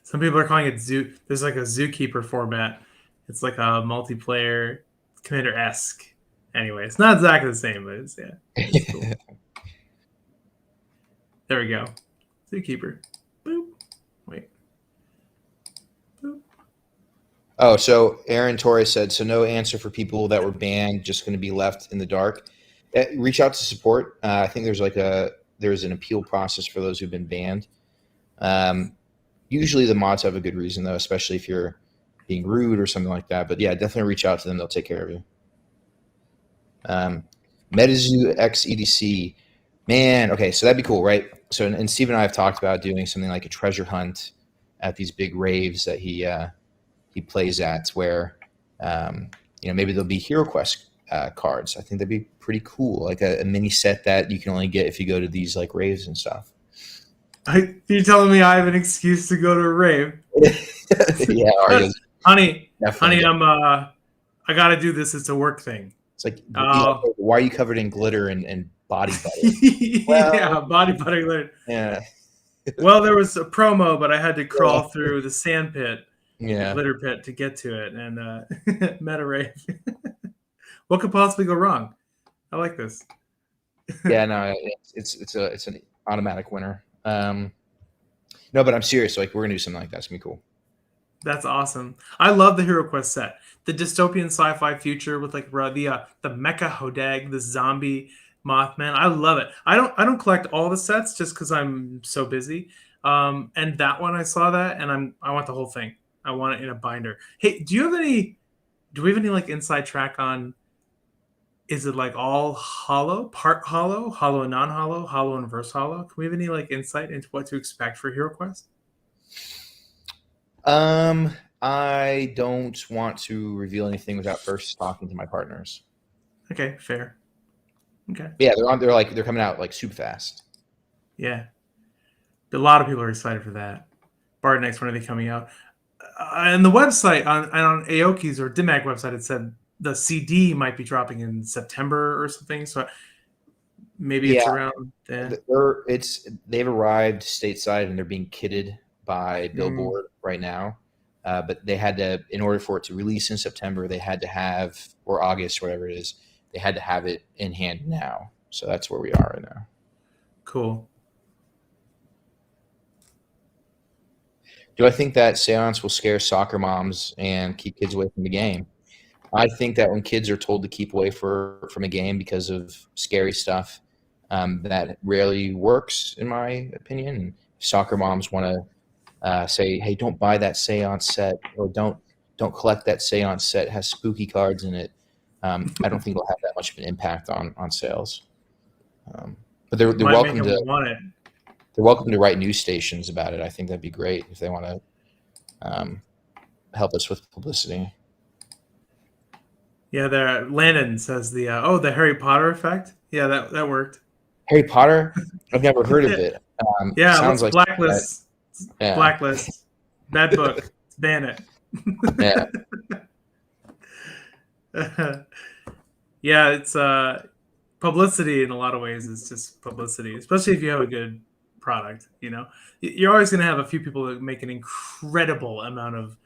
Some people are calling it zoo. There's like a zookeeper format. It's like a multiplayer Commander-esque. Anyway, it's not exactly the same, but it's cool. There we go. Zookeeper. Boop. Wait. Boop. Oh, so Aaron Torres said, so no answer for people that were banned, just going to be left in the dark. Reach out to support. I think there's an appeal process for those who've been banned. Usually the mods have a good reason though, especially if you're being rude or something like that. But yeah, definitely reach out to them. They'll take care of you. MetaZoo X EDC. Man, okay, so that'd be cool, right? So, and Steve and I have talked about doing something like a treasure hunt at these big raves that he plays at, where maybe there'll be Hero Quest cards. I think that'd be pretty cool, like a mini set that you can only get if you go to these like raves and stuff. You're telling me I have an excuse to go to a rave? Yeah, honey, I got to do this. It's a work thing. It's like, why are you covered in glitter and body butter? Yeah, body butter glitter. Yeah. Well, there was a promo, but I had to crawl through the sand pit, the glitter pit, to get to it, and met a rave. What could possibly go wrong? I like this. Yeah, no, it's an automatic winner. No, but I'm serious. Like, we're gonna do something like that. It's gonna be cool. That's awesome. I love the Hero Quest set. The dystopian sci-fi future with like the Mecha Hodag, the zombie Mothman. I love it. I don't collect all the sets just because I'm so busy. And that one I saw that, and I want the whole thing. I want it in a binder. Hey, do we have any like inside track on? Is it like all hollow, part hollow, hollow and non-hollow, hollow and reverse hollow? Can we have any like insight into what to expect for Hero Quest? I don't want to reveal anything without first talking to my partners. Okay, fair. Okay. Yeah, they're coming out like super fast. Yeah. A lot of people are excited for that. Bard next, when are they coming out? And the website on Aoki's or Dimag website, it said the CD might be dropping in September or something. So maybe it's around then. They've arrived stateside and they're being kitted by Billboard right now. But they had to, in order for it to release in September, they had to have, or August, whatever it is, they had to have it in hand now. So that's where we are right now. Cool. Do I think that Seance will scare soccer moms and keep kids away from the game? I think that when kids are told to keep away from a game because of scary stuff, that rarely works, in my opinion. And soccer moms want to say, hey, don't buy that Seance set, or don't collect that Seance set. It has spooky cards in it. I don't think it'll have that much of an impact on sales. But they're welcome to want it. They're welcome to write news stations about it. I think that'd be great if they want to help us with publicity. Yeah, Landon says the Harry Potter effect. Yeah, that worked. Harry Potter? I've never heard of it. Yeah, sounds like Blacklist. Yeah. Blacklist. Bad book. Ban it. Yeah. Yeah, it's publicity in a lot of ways. It's just publicity, especially if you have a good product. You're always going to have a few people that make an incredible amount of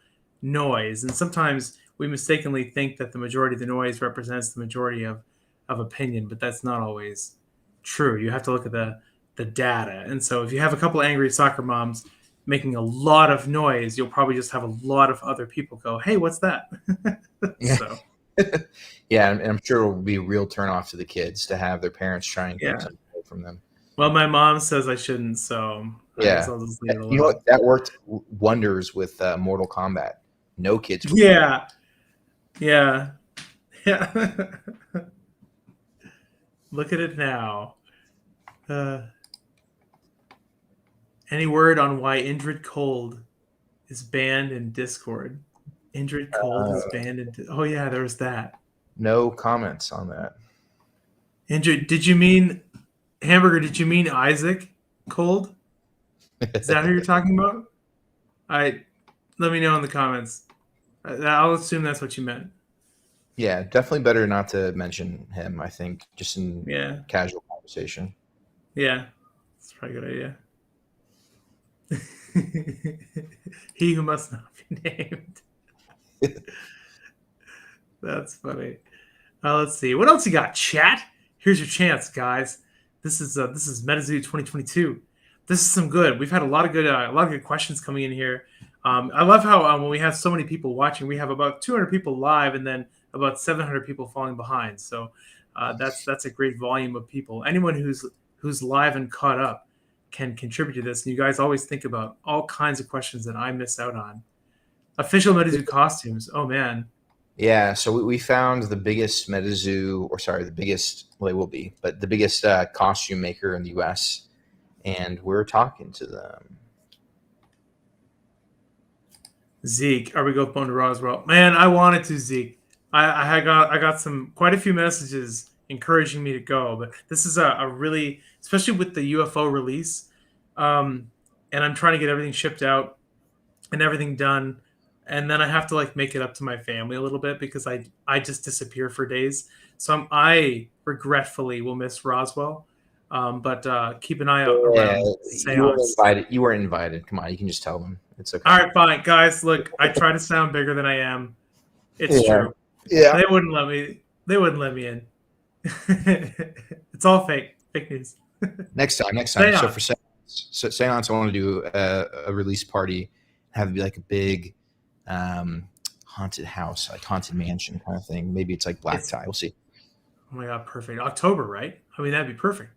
noise, and sometimes we mistakenly think that the majority of the noise represents the majority of opinion, but that's not always true. You have to look at the data. And so if you have a couple angry soccer moms making a lot of noise, you'll probably just have a lot of other people go, hey, what's that? So yeah, and I'm sure it will be a real turnoff to the kids to have their parents try and keep something away from them. Well, my mom says I shouldn't, so I guess I'll just leave it alone. You know what? That worked wonders with Mortal Kombat. No kids. Yeah. Look at it now. Any word on why Indrid Cold is banned in Discord? Indrid Cold is banned in... Oh, yeah, there was that. No comments on that. Indrid, did you mean Hamburger, did you mean Isaac Cold? Is that who you're talking about? I Let me know in the comments. I'll assume that's what you meant. Yeah, definitely better not to mention him, I think, just in Yeah, casual conversation. yeah, it's probably a good idea. He who must not be named. That's funny. Let's see. What else you got? Chat. Here's your chance, guys. This is MetaZoo 2022. This is some good. We've had a lot of good questions coming in here. I love how when we have so many people watching, we have about 200 people live and then about 700 people falling behind. So that's a great volume of people. Anyone who's live and caught up can contribute to this. And you guys always think about all kinds of questions that I miss out on. Official MetaZoo costumes. Oh man. Yeah, so we found the biggest MetaZoo, or sorry, the biggest, well, they will be, but the biggest costume maker in the US, and we're talking to them. Zeke, are we both going to Roswell? Man, I wanted to, Zeke. I got quite a few messages encouraging me to go, but this is a really, especially with the UFO release, and I'm trying to get everything shipped out and everything done, and then I have to like make it up to my family a little bit because I just disappear for days, so I regretfully will miss Roswell, but keep an eye out Yeah, around you weren't Seance. invited. You weren't invited. Come on, you can just tell them. It's okay. All right, fine, guys. Look, I try to sound bigger than I am. It's Yeah. true. Yeah. They wouldn't let me. They wouldn't let me in. It's all fake. Fake news. Next time. Seance. So for Seance, I want to do a release party, have it be like a big haunted house, like haunted mansion kind of thing. Maybe it's like black tie. We'll see. Oh my god, perfect. October, right? I mean, that'd be perfect.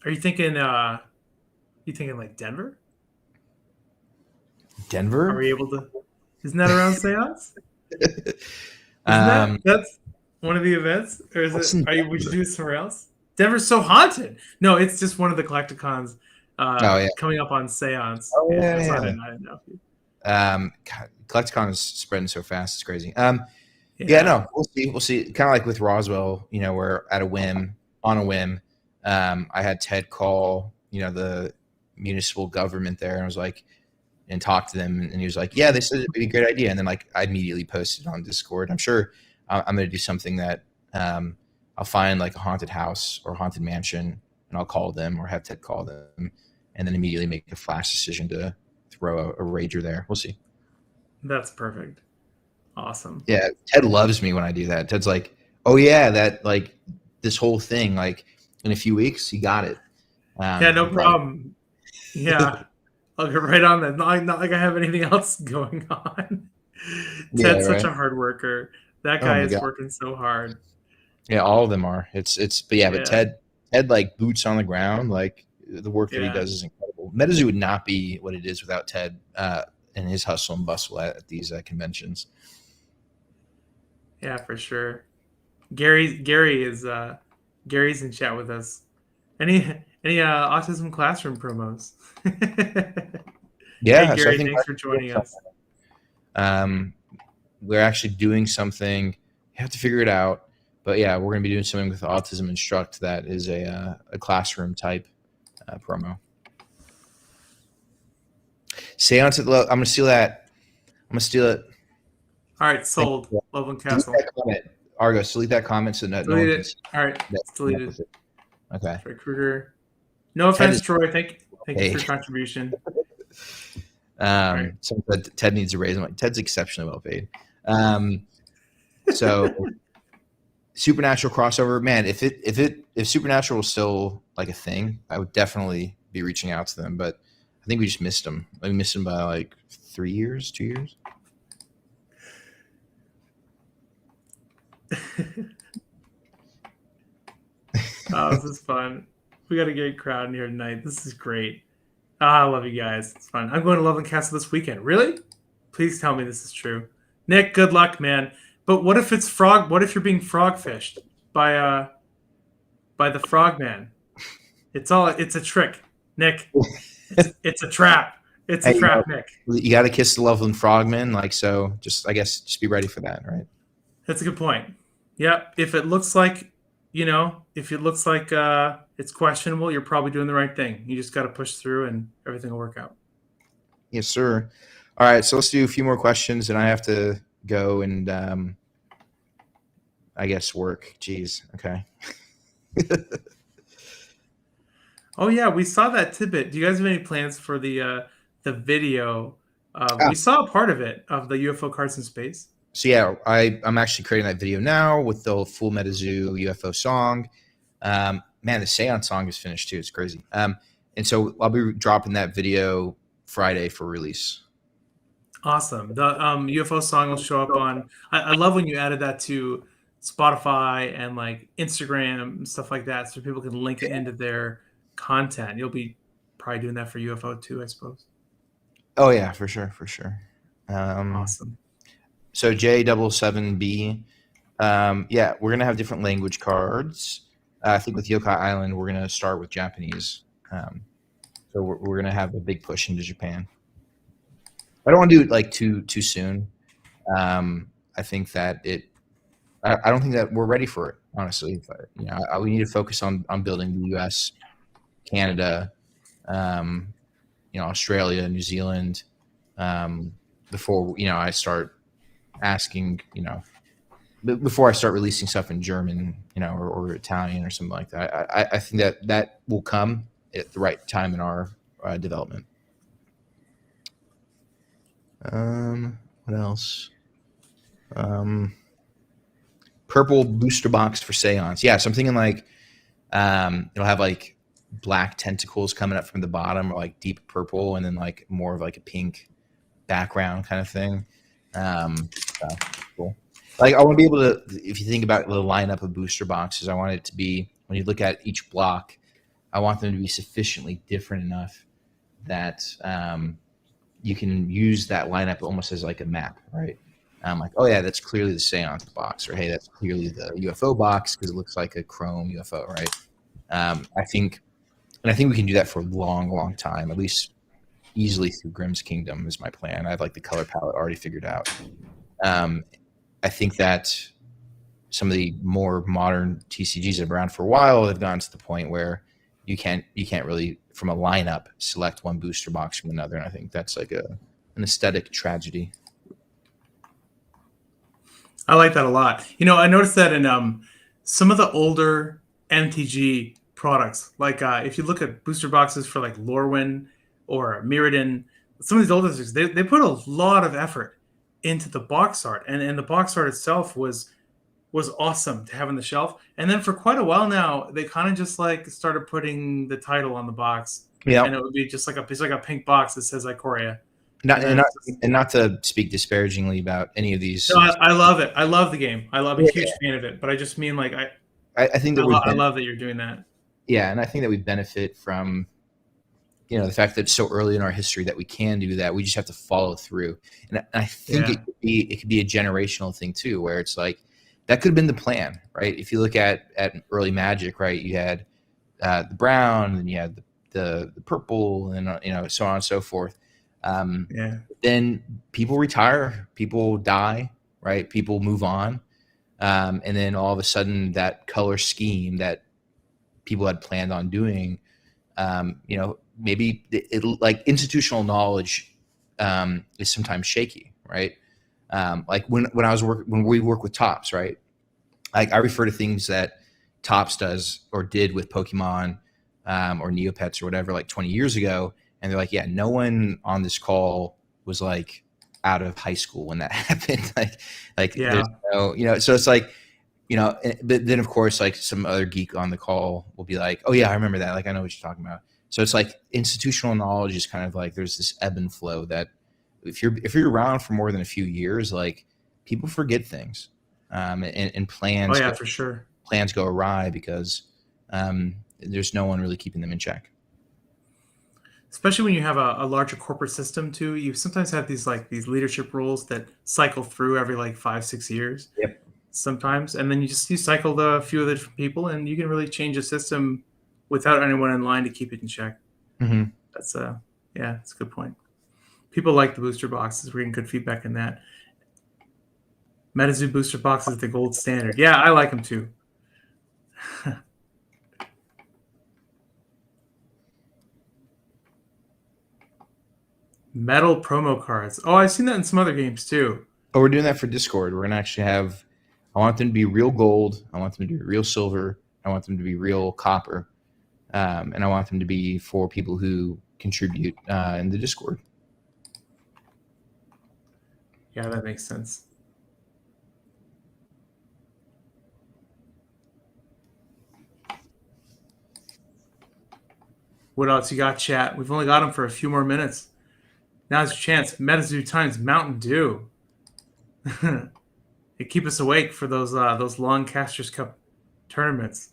Are you thinking? You thinking like Denver? Denver? Are we able to? Isn't that around Seance? That's one of the events, or is it? Would you do it somewhere else? Denver's so haunted. No, it's just one of the Collecticons coming up on Seance. Oh, I didn't know. Collecticon is spreading so fast; it's crazy. No, we'll see. Kind of like with Roswell, where on a whim, I had Ted call, the municipal government there, and I was like, and talk to them, and he was like, yeah, they said it'd be a great idea, and then like I immediately posted on Discord. I'm sure I'm going to do something that I'll find like a haunted house or haunted mansion, and I'll call them or have Ted call them, and then immediately make a flash decision to throw a rager there. We'll see. That's perfect. Awesome. Yeah, Ted loves me when I do that. Ted's like, oh yeah, that like this whole thing, like in a few weeks, he got it. Yeah, no problem. Yeah. I'll get right on that. Not like I have anything else going on. Ted's such a hard worker. That guy is working so hard. Yeah, all of them are. But Ted like boots on the ground, like the work that he does is incredible. MetaZoo would not be what it is without Ted and his hustle and bustle at these conventions. Yeah, for sure. Gary's in chat with us. Any autism classroom promos? Yeah, hey, Gary, thanks for joining us. We're actually doing something. You have to figure it out, but yeah, we're going to be doing something with Autism Instruct that is a classroom type promo. Seance at I'm going to steal that. I'm going to steal it. All right, sold. Loveland Castle. Argos, delete that comment so that delete it. All right, it's deleted. Okay. Troy Kruger. No offense, Troy. Thank you for your contribution. Someone said Ted needs a raise. I'm like, Ted's exceptionally well paid. So Supernatural crossover, man. If Supernatural was still like a thing, I would definitely be reaching out to them. But I think we just missed them. We missed them by like 3 years, 2 years. Oh, this is fun. We got a great crowd in here tonight. This is great. I love you guys. It's fun. I'm going to Loveland Castle this weekend. Really? Please tell me this is true. Nick, good luck, man. But what if it's frog? What if you're being frog fished by the frogman? It's a trick, Nick. It's a trap. It's a trap, Nick. You got to kiss the Loveland frogman, like so. Just be ready for that, right? That's a good point. Yep. If it looks like if it looks like it's questionable, you're probably doing the right thing. You just got to push through, and everything will work out. Yes, sir. All right, so let's do a few more questions, and I have to go and I guess work. Jeez. Okay. Oh yeah, we saw that tidbit. Do you guys have any plans for the video? Ah, We saw a part of it of the UFO cards in space. so yeah, I'm actually creating that video now with the full MetaZoo UFO song. Man, the Seance song is finished too. It's crazy. And so I'll be dropping that video Friday for release. Awesome. The UFO song will show up on. I love when you added that to Spotify and like Instagram and stuff like that, so people can link it into their content. You'll be probably doing that for UFO too, I suppose. Oh yeah, for sure, for sure. Um, Awesome. so J77B, yeah, we're gonna have different language cards. I think with Yokai Island, we're gonna start with Japanese. So we're gonna have a big push into Japan. I don't want to do it like too soon. I think that I don't think that we're ready for it, honestly. But, we need to focus on building the U.S., Canada, Australia, New Zealand, before I start asking, before I start releasing stuff in German, or Italian or something like that. I think that will come at the right time in our development. What else? Purple booster box for Seance. Yeah, so I'm thinking like it'll have like black tentacles coming up from the bottom, or like deep purple, and then like more of like a pink background kind of thing. So cool. Like I want to be able to, if you think about the lineup of booster boxes, I want it to be, when you look at each block, I want them to be sufficiently different enough that you can use that lineup almost as like a map, right? Like, oh yeah, that's clearly the Seance box, or hey, that's clearly the UFO box because it looks like a chrome UFO, right? I think we can do that for a long, long time, at least easily through Grimm's Kingdom is my plan. I have like the color palette already figured out. I think that some of the more modern TCGs that have been around for a while have gotten to the point where you can't really, from a lineup, select one booster box from another, and I think that's like an aesthetic tragedy. I like that a lot. I noticed that in some of the older MTG products, like if you look at booster boxes for like Lorwyn or Mirrodin, some of these older things, they put a lot of effort into the box art, and the box art itself was awesome to have on the shelf. And then for quite a while now, they kind of just like started putting the title on the box, Yeah, and it would be just like a pink box that says Ikoria. not to speak disparagingly about any of these. No, I love it. I love the game. I'm a huge fan of it. But I just mean like I think that I love that you're doing that. Yeah, and I think that we benefit from the fact that it's so early in our history that we can do that. We just have to follow through, and I think it could be a generational thing too, where it's like that could have been the plan, right? If you look at early Magic, right, you had the brown, and you had the purple, and so on and so forth. Then people retire, people die, right? People move on, and then all of a sudden, that color scheme that people had planned on doing, maybe it like institutional knowledge is sometimes shaky, right? Like when we work with Topps, right? Like I refer to things that Topps does or did with Pokemon or Neopets or whatever, like 20 years ago, and they're like, yeah, no one on this call was like out of high school when that happened. There's no, so it's like, but then of course, like some other geek on the call will be like, oh yeah, I remember that. Like, I know what you're talking about. So it's like institutional knowledge is kind of like, there's this ebb and flow that if you're around for more than a few years, like people forget things, and plans. Oh yeah, for sure. Plans go awry because there's no one really keeping them in check. Especially when you have a larger corporate system too, you sometimes have these leadership roles that cycle through every like 5-6 years. Yep. Sometimes, and then you cycle a few of the different people, and you can really change a system without anyone in line to keep it in check. Mm-hmm. That's a good point. People like the booster boxes. We're getting good feedback in that. MetaZoo booster box is the gold standard. Yeah, I like them too. Metal promo cards. Oh, I've seen that in some other games too. Oh, we're doing that for Discord. We're gonna actually have. I want them to be real gold. I want them to be real silver. I want them to be real copper, and I want them to be for people who contribute in the Discord. Yeah, that makes sense. What else you got, chat? We've only got them for a few more minutes. Now's your chance. MetaZoo times Mountain Dew. They keep us awake for those long Casters Cup tournaments.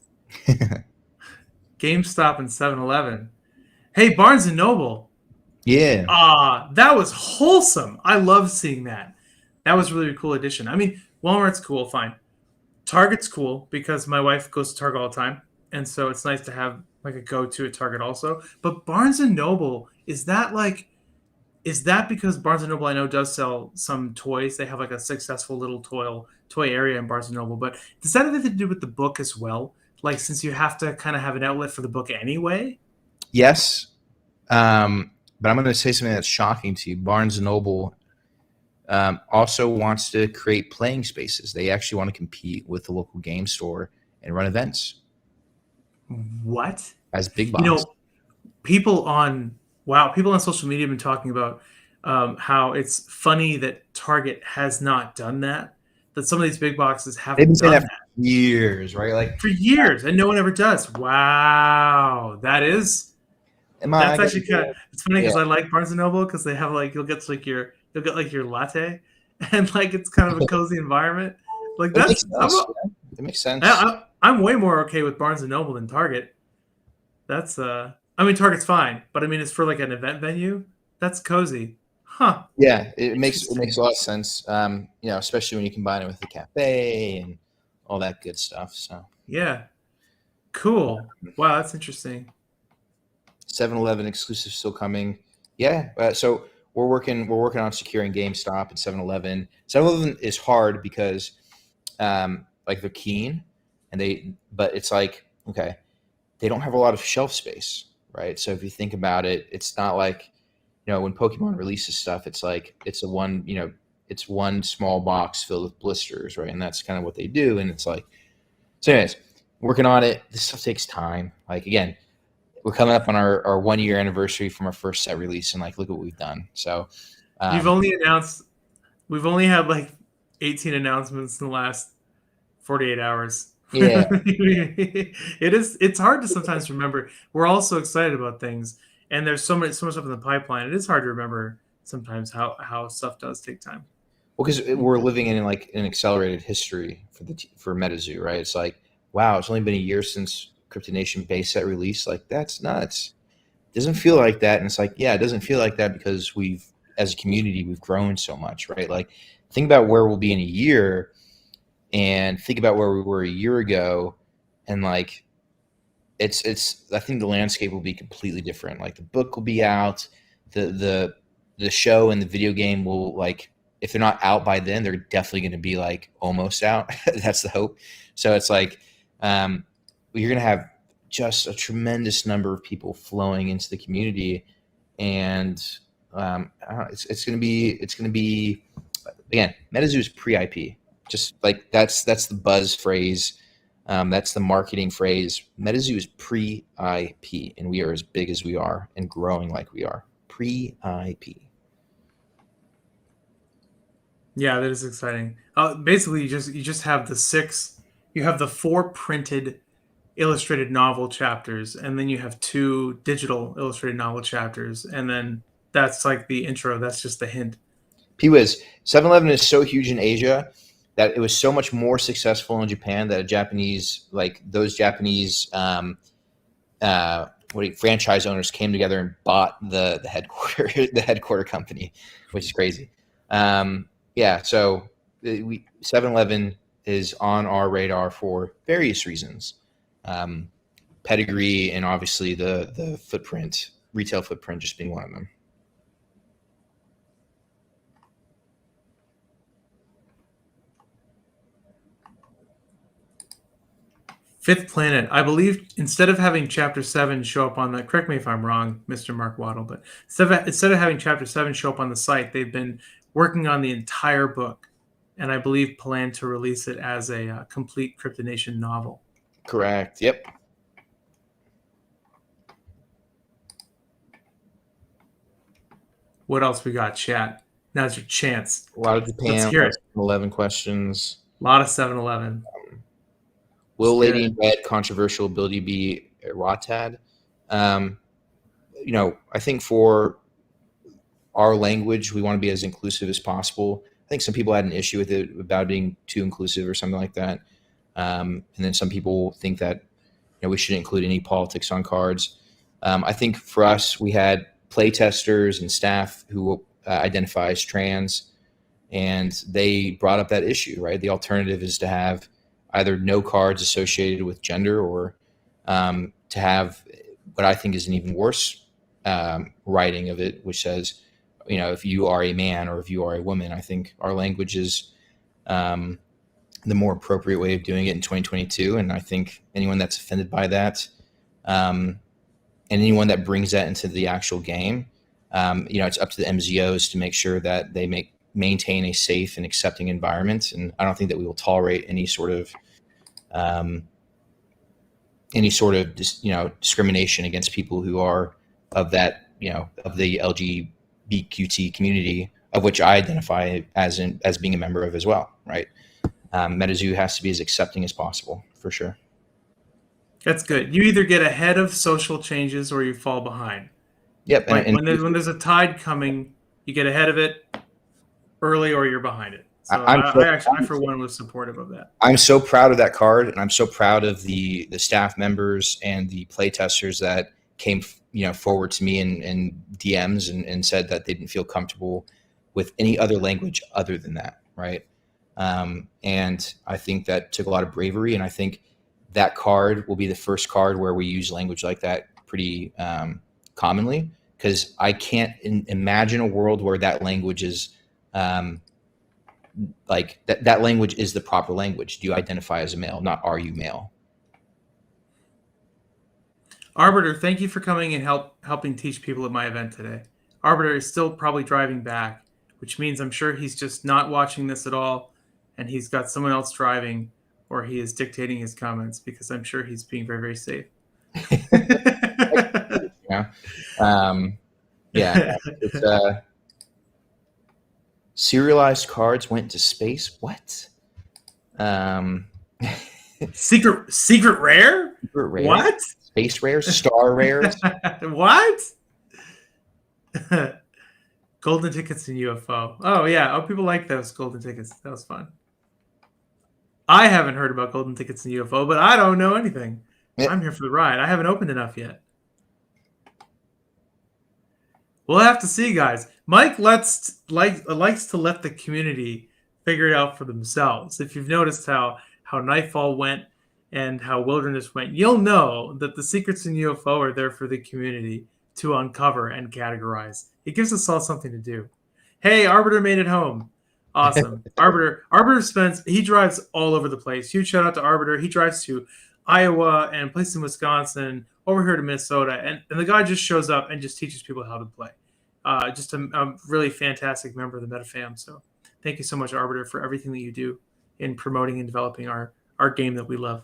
GameStop and 7-Eleven. Hey, Barnes and Noble. Yeah. That was wholesome. I love seeing that. That was really a cool addition. I mean, Walmart's cool, fine. Target's cool because my wife goes to Target all the time, and so it's nice to have like a go-to at Target also. But Barnes and Noble, is that because Barnes and Noble I know does sell some toys? They have like a successful little toy area in Barnes and Noble, but does that have anything to do with the book as well? Like since you have to kind of have an outlet for the book anyway? Yes. But I'm going to say something that's shocking to you. Barnes and Noble also wants to create playing spaces. They actually want to compete with the local game store and run events What? as big You box. know, people on social media have been talking about how it's funny that Target has not done that. That some of these big boxes They've been haven't saying done that that for years, right? Like, for years, and no one ever does. Wow, am I that's gonna actually kind of it's funny yeah. because I like Barnes and Noble because they have like you'll get like your latte, and like it's kind of a cozy environment. Like It makes that's sense. Yeah. It makes sense. I'm way more okay with Barnes and Noble than Target. That's I mean Target's fine, but I mean it's for like an event venue. That's cozy. Huh. Yeah, it makes Interesting. a lot of sense. Especially when you combine it with the cafe and all that good stuff. So Yeah. Cool. Wow, that's interesting. 7-Eleven exclusive still coming. Yeah. So we're working on securing GameStop and 7-Eleven. 7-Eleven is hard because like they're keen but it's like, okay, they don't have a lot of shelf space, right? So if you think about it, it's not like, when Pokemon releases stuff, it's like it's one small box filled with blisters, right? And that's kind of what they do. And it's like, so anyways, working on it. This stuff takes time. Like again, we're coming up on our 1 year anniversary from our first set release, and like look what we've done. So You've um, only announced we've only had like 18 announcements in the last 48 hours. yeah, It's hard to sometimes remember. We're all so excited about things and there's so much stuff in the pipeline. It is hard to remember sometimes how stuff does take time. well, because we're living in like an accelerated history for MetaZoo, right? It's like, wow, it's only been a year since Crypto Nation base set release. Like that's nuts. It doesn't feel like that, and it's like, yeah, it doesn't feel like that because as a community, we've grown so much, right? Like, think about where we'll be in a year, and think about where we were a year ago, and like, it's. I think the landscape will be completely different. Like, the book will be out, the show and the video game will like. If they're not out by then, they're definitely going to be like almost out. That's the hope. So it's like you're going to have just a tremendous number of people flowing into the community, and it's going to be again, MetaZoo is pre-IP. Just like that's the buzz phrase. That's the marketing phrase. MetaZoo is pre-IP, and we are as big as we are and growing like we are. Pre-IP. Yeah, that is exciting. Basically, you just have you have the 4 printed illustrated novel chapters, and then you have 2 digital illustrated novel chapters, and then that's like the intro. That's just the hint. P-Wiz, 7-Eleven is so huge in Asia that it was so much more successful in Japan that those Japanese franchise owners came together and bought the headquarter company, which is crazy. Yeah, so 7-Eleven is on our radar for various reasons, pedigree, and obviously the retail footprint, just being one of them. Fifth Planet. I believe instead of having Chapter 7 show up on the, correct me if I'm wrong, Mr. Mark Waddell, but instead of having Chapter 7 show up on the site, they've been working on the entire book, and I believe plan to release it as a complete Cryptonation novel. Correct. Yep. What else we got, chat? Now's your chance. A lot of Japan. Let's hear it. 11 questions. A lot of 7-Eleven. Will Lady in Red controversial ability be Rotad? I think for our language, we want to be as inclusive as possible. I think some people had an issue with it about being too inclusive or something like that. And then some people think that we shouldn't include any politics on cards. I think for us, we had play testers and staff who identify as trans, and they brought up that issue, right? The alternative is to have either no cards associated with gender, or to have what I think is an even worse writing of it, which says, if you are a man or if you are a woman. I think our language is the more appropriate way of doing it in 2022. And I think anyone that's offended by that, and anyone that brings that into the actual game, it's up to the MZOs to make sure that they maintain a safe and accepting environment. And I don't think that we will tolerate any sort of discrimination against people who are of that, of the LGBTQT community, of which I identify as being a member of as well, right? MetaZoo has to be as accepting as possible, for sure. That's good. You either get ahead of social changes or you fall behind. Yep. Like when there's a tide coming, you get ahead of it early or you're behind it. So I for one was supportive of that. I'm so proud of that card, and I'm so proud of the staff members and the play testers that came forward to me in DMs and said that they didn't feel comfortable with any other language other than that, right? And I think that took a lot of bravery, and I think that card will be the first card where we use language like that pretty commonly, because I can't imagine a world where that language is that language is the proper language. Do you identify as a male, not are you male? Arbiter, thank you for coming and helping teach people at my event today. Arbiter is still probably driving back, which means I'm sure he's just not watching this at all, and he's got someone else driving, or he is dictating his comments, because I'm sure he's being very, very safe. It's serialized cards went to space. What? Secret rare? Secret rare? What? Space rares? Star rares? What? Golden tickets and UFO. Oh, yeah. Oh, people like those golden tickets. That was fun. I haven't heard about golden tickets and UFO, but I don't know anything. Yeah. I'm here for the ride. I haven't opened enough yet. We'll have to see, guys. Mike likes to let the community figure it out for themselves. If you've noticed how Nightfall went and how Wilderness went, you'll know that the secrets in UFO are there for the community to uncover and categorize. It gives us all something to do. Hey, Arbiter made it home. Awesome. Arbiter he drives all over the place. Huge shout out to Arbiter. He drives to Iowa and places in Wisconsin, over here to Minnesota, and the guy just shows up and just teaches people how to play. Just a really fantastic member of the MetaFam. So thank you so much, Arbiter, for everything that you do in promoting and developing our game that we love.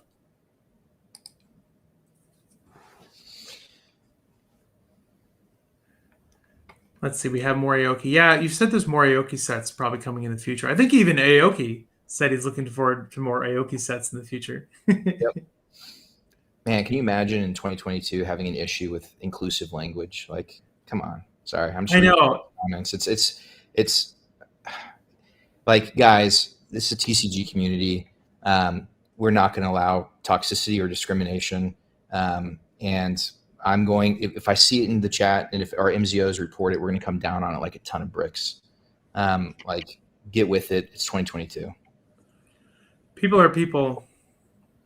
Let's see. We have more Aoki. Yeah, you said there's more Aoki sets probably coming in the future. I think even Aoki said he's looking forward to more Aoki sets in the future. Yep. Man, can you imagine in 2022 having an issue with inclusive language? Like, come on. Sorry, I'm just I know. Comments. It's like, guys, this is a TCG community. We're not going to allow toxicity or discrimination. And I'm going, if I see it in the chat and if our MZOs report it, we're going to come down on it like a ton of bricks. Like, get with it. It's 2022. People are people.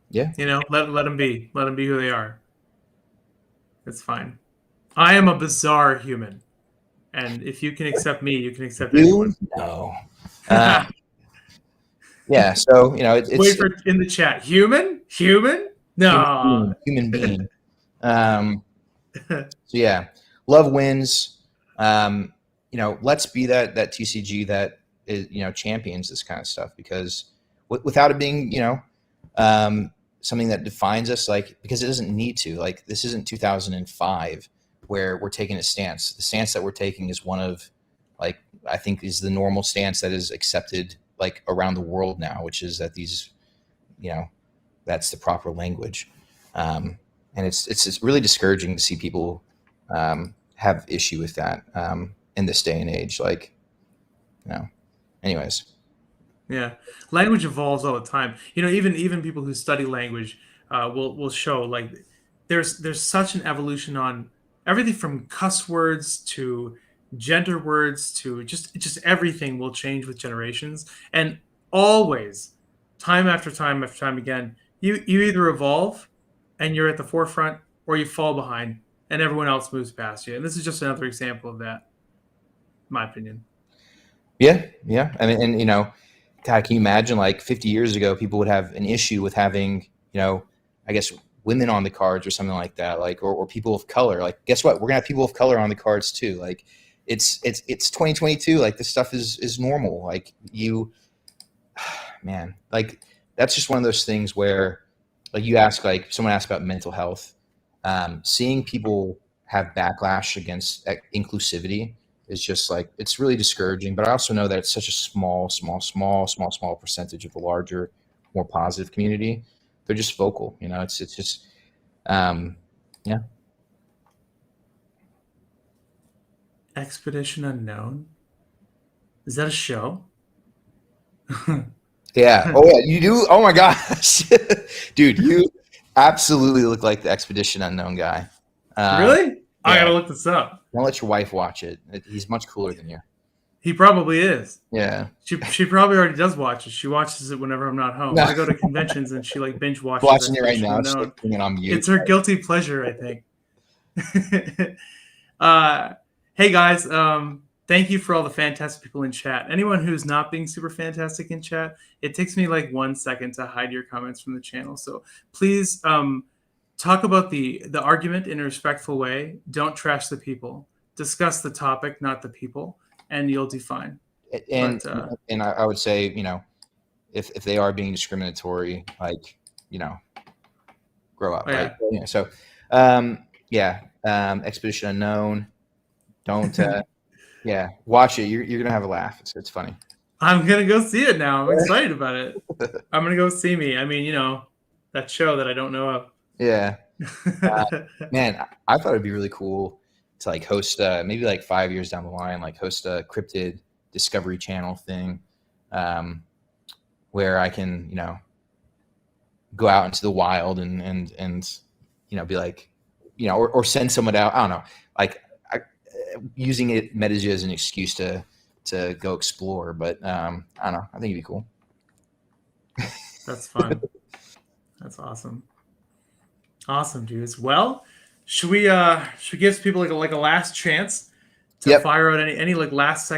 Yeah. Let them be. Let them be who they are. It's fine. I am a bizarre human. And if you can accept me, you can accept anyone. No. Yeah. So, it's wait for in the chat. Human? No. Human being. So yeah, love wins. Let's be that TCG that is, champions this kind of stuff, because without it being, something that defines us, like, because it doesn't need to. Like, this isn't 2005 where we're taking a stance. The stance that we're taking is one of, like, I think is the normal stance that is accepted, like, around the world now, which is that these, that's the proper language. And it's really discouraging to see people have issue with that in this day and age. Like, anyways. Yeah, language evolves all the time. Even people who study language will show, like, there's such an evolution on everything from cuss words to gender words to just everything will change with generations, and always, time after time after time again, you either evolve and you're at the forefront, or you fall behind and everyone else moves past you. And this is just another example of that, in my opinion. Yeah, yeah. I mean, and God, can you imagine, like, 50 years ago, people would have an issue with having, I guess, women on the cards or something like that, like, or people of color. Like, guess what? We're gonna have people of color on the cards too. Like, it's 2022. Like, this stuff is normal. Like, man, like, that's just one of those things where, like, someone asked about mental health. Seeing people have backlash against inclusivity is just, like, it's really discouraging. But I also know that it's such a small percentage of the larger, more positive community. They're just vocal, it's just, yeah. Expedition Unknown? Is that a show? Yeah. Oh yeah, you do. Oh my gosh, dude, you absolutely look like the Expedition Unknown guy. Really? I Yeah. gotta look this up. Don't let your wife watch it. He's much cooler than you. He probably is. Yeah. She probably already does watch it. She watches it whenever I'm not home. No. I go to conventions and she, like, binge watches Watching it right Expedition now. Unknown. She's putting it on mute. It's her guilty pleasure, I think. Hey guys, thank you for all the fantastic people in chat. Anyone who's not being super fantastic in chat, it takes me like 1 second to hide your comments from the channel. So please talk about the argument in a respectful way. Don't trash the people. Discuss the topic, not the people, and you'll do fine. And I would say, if they are being discriminatory, like, grow up. Oh, yeah. Right? Yeah. So, Expedition Unknown. Don't, watch it. You're gonna have a laugh. It's funny. I'm gonna go see it now. I'm excited about it. I'm gonna go see me. I mean, that show that I don't know of. Yeah. Man, I thought it'd be really cool to, like, host maybe like 5 years down the line, like, host a cryptid Discovery Channel thing, where I can, go out into the wild and be like, or send someone out. I don't know, like, using MetaZoo as an excuse to go explore. But I don't know. I think it'd be cool. That's fun. That's awesome. Awesome, dudes. Well, should we give people like a last chance to fire out any like last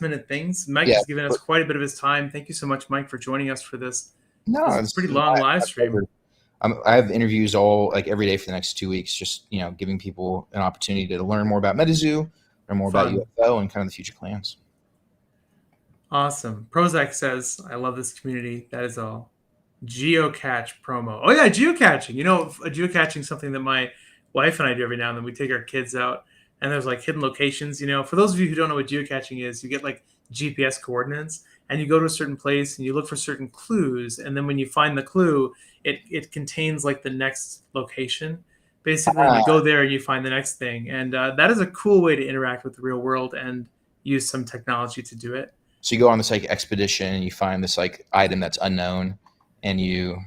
minute things? Mike has given us quite a bit of his time. Thank you so much, Mike, for joining us for this. No, it's a pretty long live stream. I have interviews every day for the next 2 weeks, just giving people an opportunity to learn more about MetaZoo, learn more about UFO, and kind of the future plans. Awesome. Prozac says, "I love this community. That is all." Geocache promo. Oh yeah, geocaching. Geocaching is something that my wife and I do every now and then. We take our kids out, and there's like hidden locations. For those of you who don't know what geocaching is, you get like GPS coordinates, and you go to a certain place and you look for certain clues, and then when you find the clue, it contains like the next location. Basically, you go there and you find the next thing, and that is a cool way to interact with the real world and use some technology to do it. So you go on this like expedition and you find this like item that's unknown, and and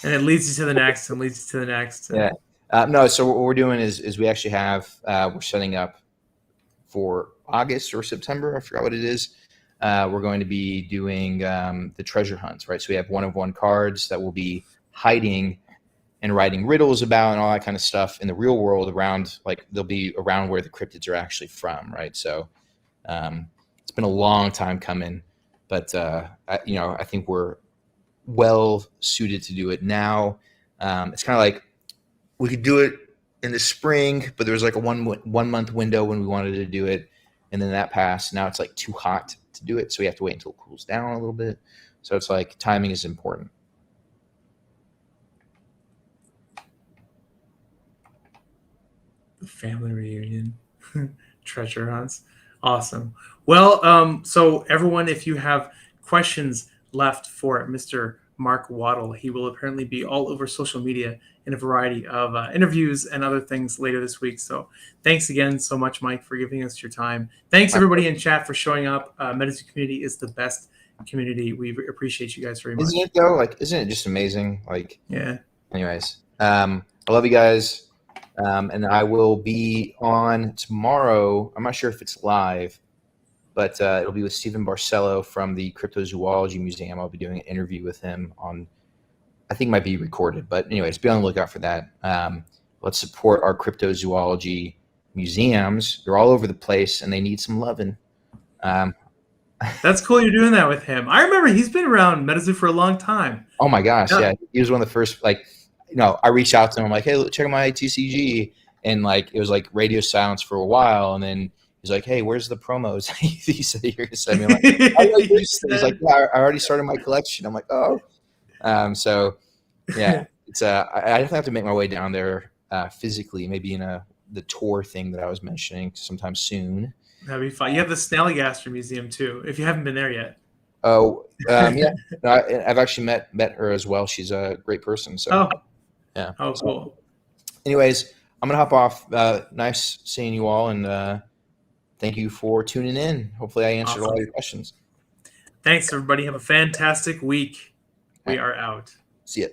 it leads you to the next and leads you to the next. Yeah. No, so what we're doing is we actually have we're setting up for August or September. I forgot what it is. We're going to be doing the treasure hunts, right? So we have 1-of-1 cards that will be hiding and writing riddles about and all that kind of stuff in the real world around, like, they'll be around where the cryptids are actually from, right? So it's been a long time coming, but I think we're well suited to do it now. It's kind of like we could do it in the spring, but there was like a 1 month window when we wanted to do it, and then that passed. Now it's like too hot to do it, so we have to wait until it cools down a little bit. So it's like timing is important. The family reunion, treasure hunts, awesome. Well, so everyone, if you have questions left for Mr. Mark Waddell, he will apparently be all over social media in a variety of interviews and other things later this week. So thanks again so much, Mike, for giving us your time. Thanks everybody in chat for showing up. MetaZoo community is the best community. We appreciate you guys very much. Isn't it though? Like, isn't it just amazing? Like, yeah. Anyways, I love you guys. And I will be on tomorrow. I'm not sure if it's live, but it'll be with Stephen Barcelo from the Cryptozoology Museum. I'll be doing an interview with him on, I think it might be recorded, but anyways, be on the lookout for that. Let's support our cryptozoology museums. They're all over the place and they need some loving. That's cool you're doing that with him. I remember he's been around MetaZoo for a long time. Oh my gosh, yeah. He was one of the first, like, I reached out to him. I'm like, hey, check out my TCG. And like, it was like radio silence for a while. And then he's like, hey, where's the promos? He said, you're going to send me. I'm like, he's like, yeah, I already started my collection. I'm like, oh. So yeah, it's I definitely have to make my way down there physically, maybe in the tour thing that I was mentioning sometime soon. That'd be fun. You have the Snallygaster Museum too, if you haven't been there yet. Oh, yeah. No, I've actually met her as well. She's a great person. So yeah. Oh, cool. Anyways, I'm gonna hop off. Nice seeing you all, and thank you for tuning in. Hopefully, I answered all your questions. Thanks, everybody. Have a fantastic week. We are out. See ya.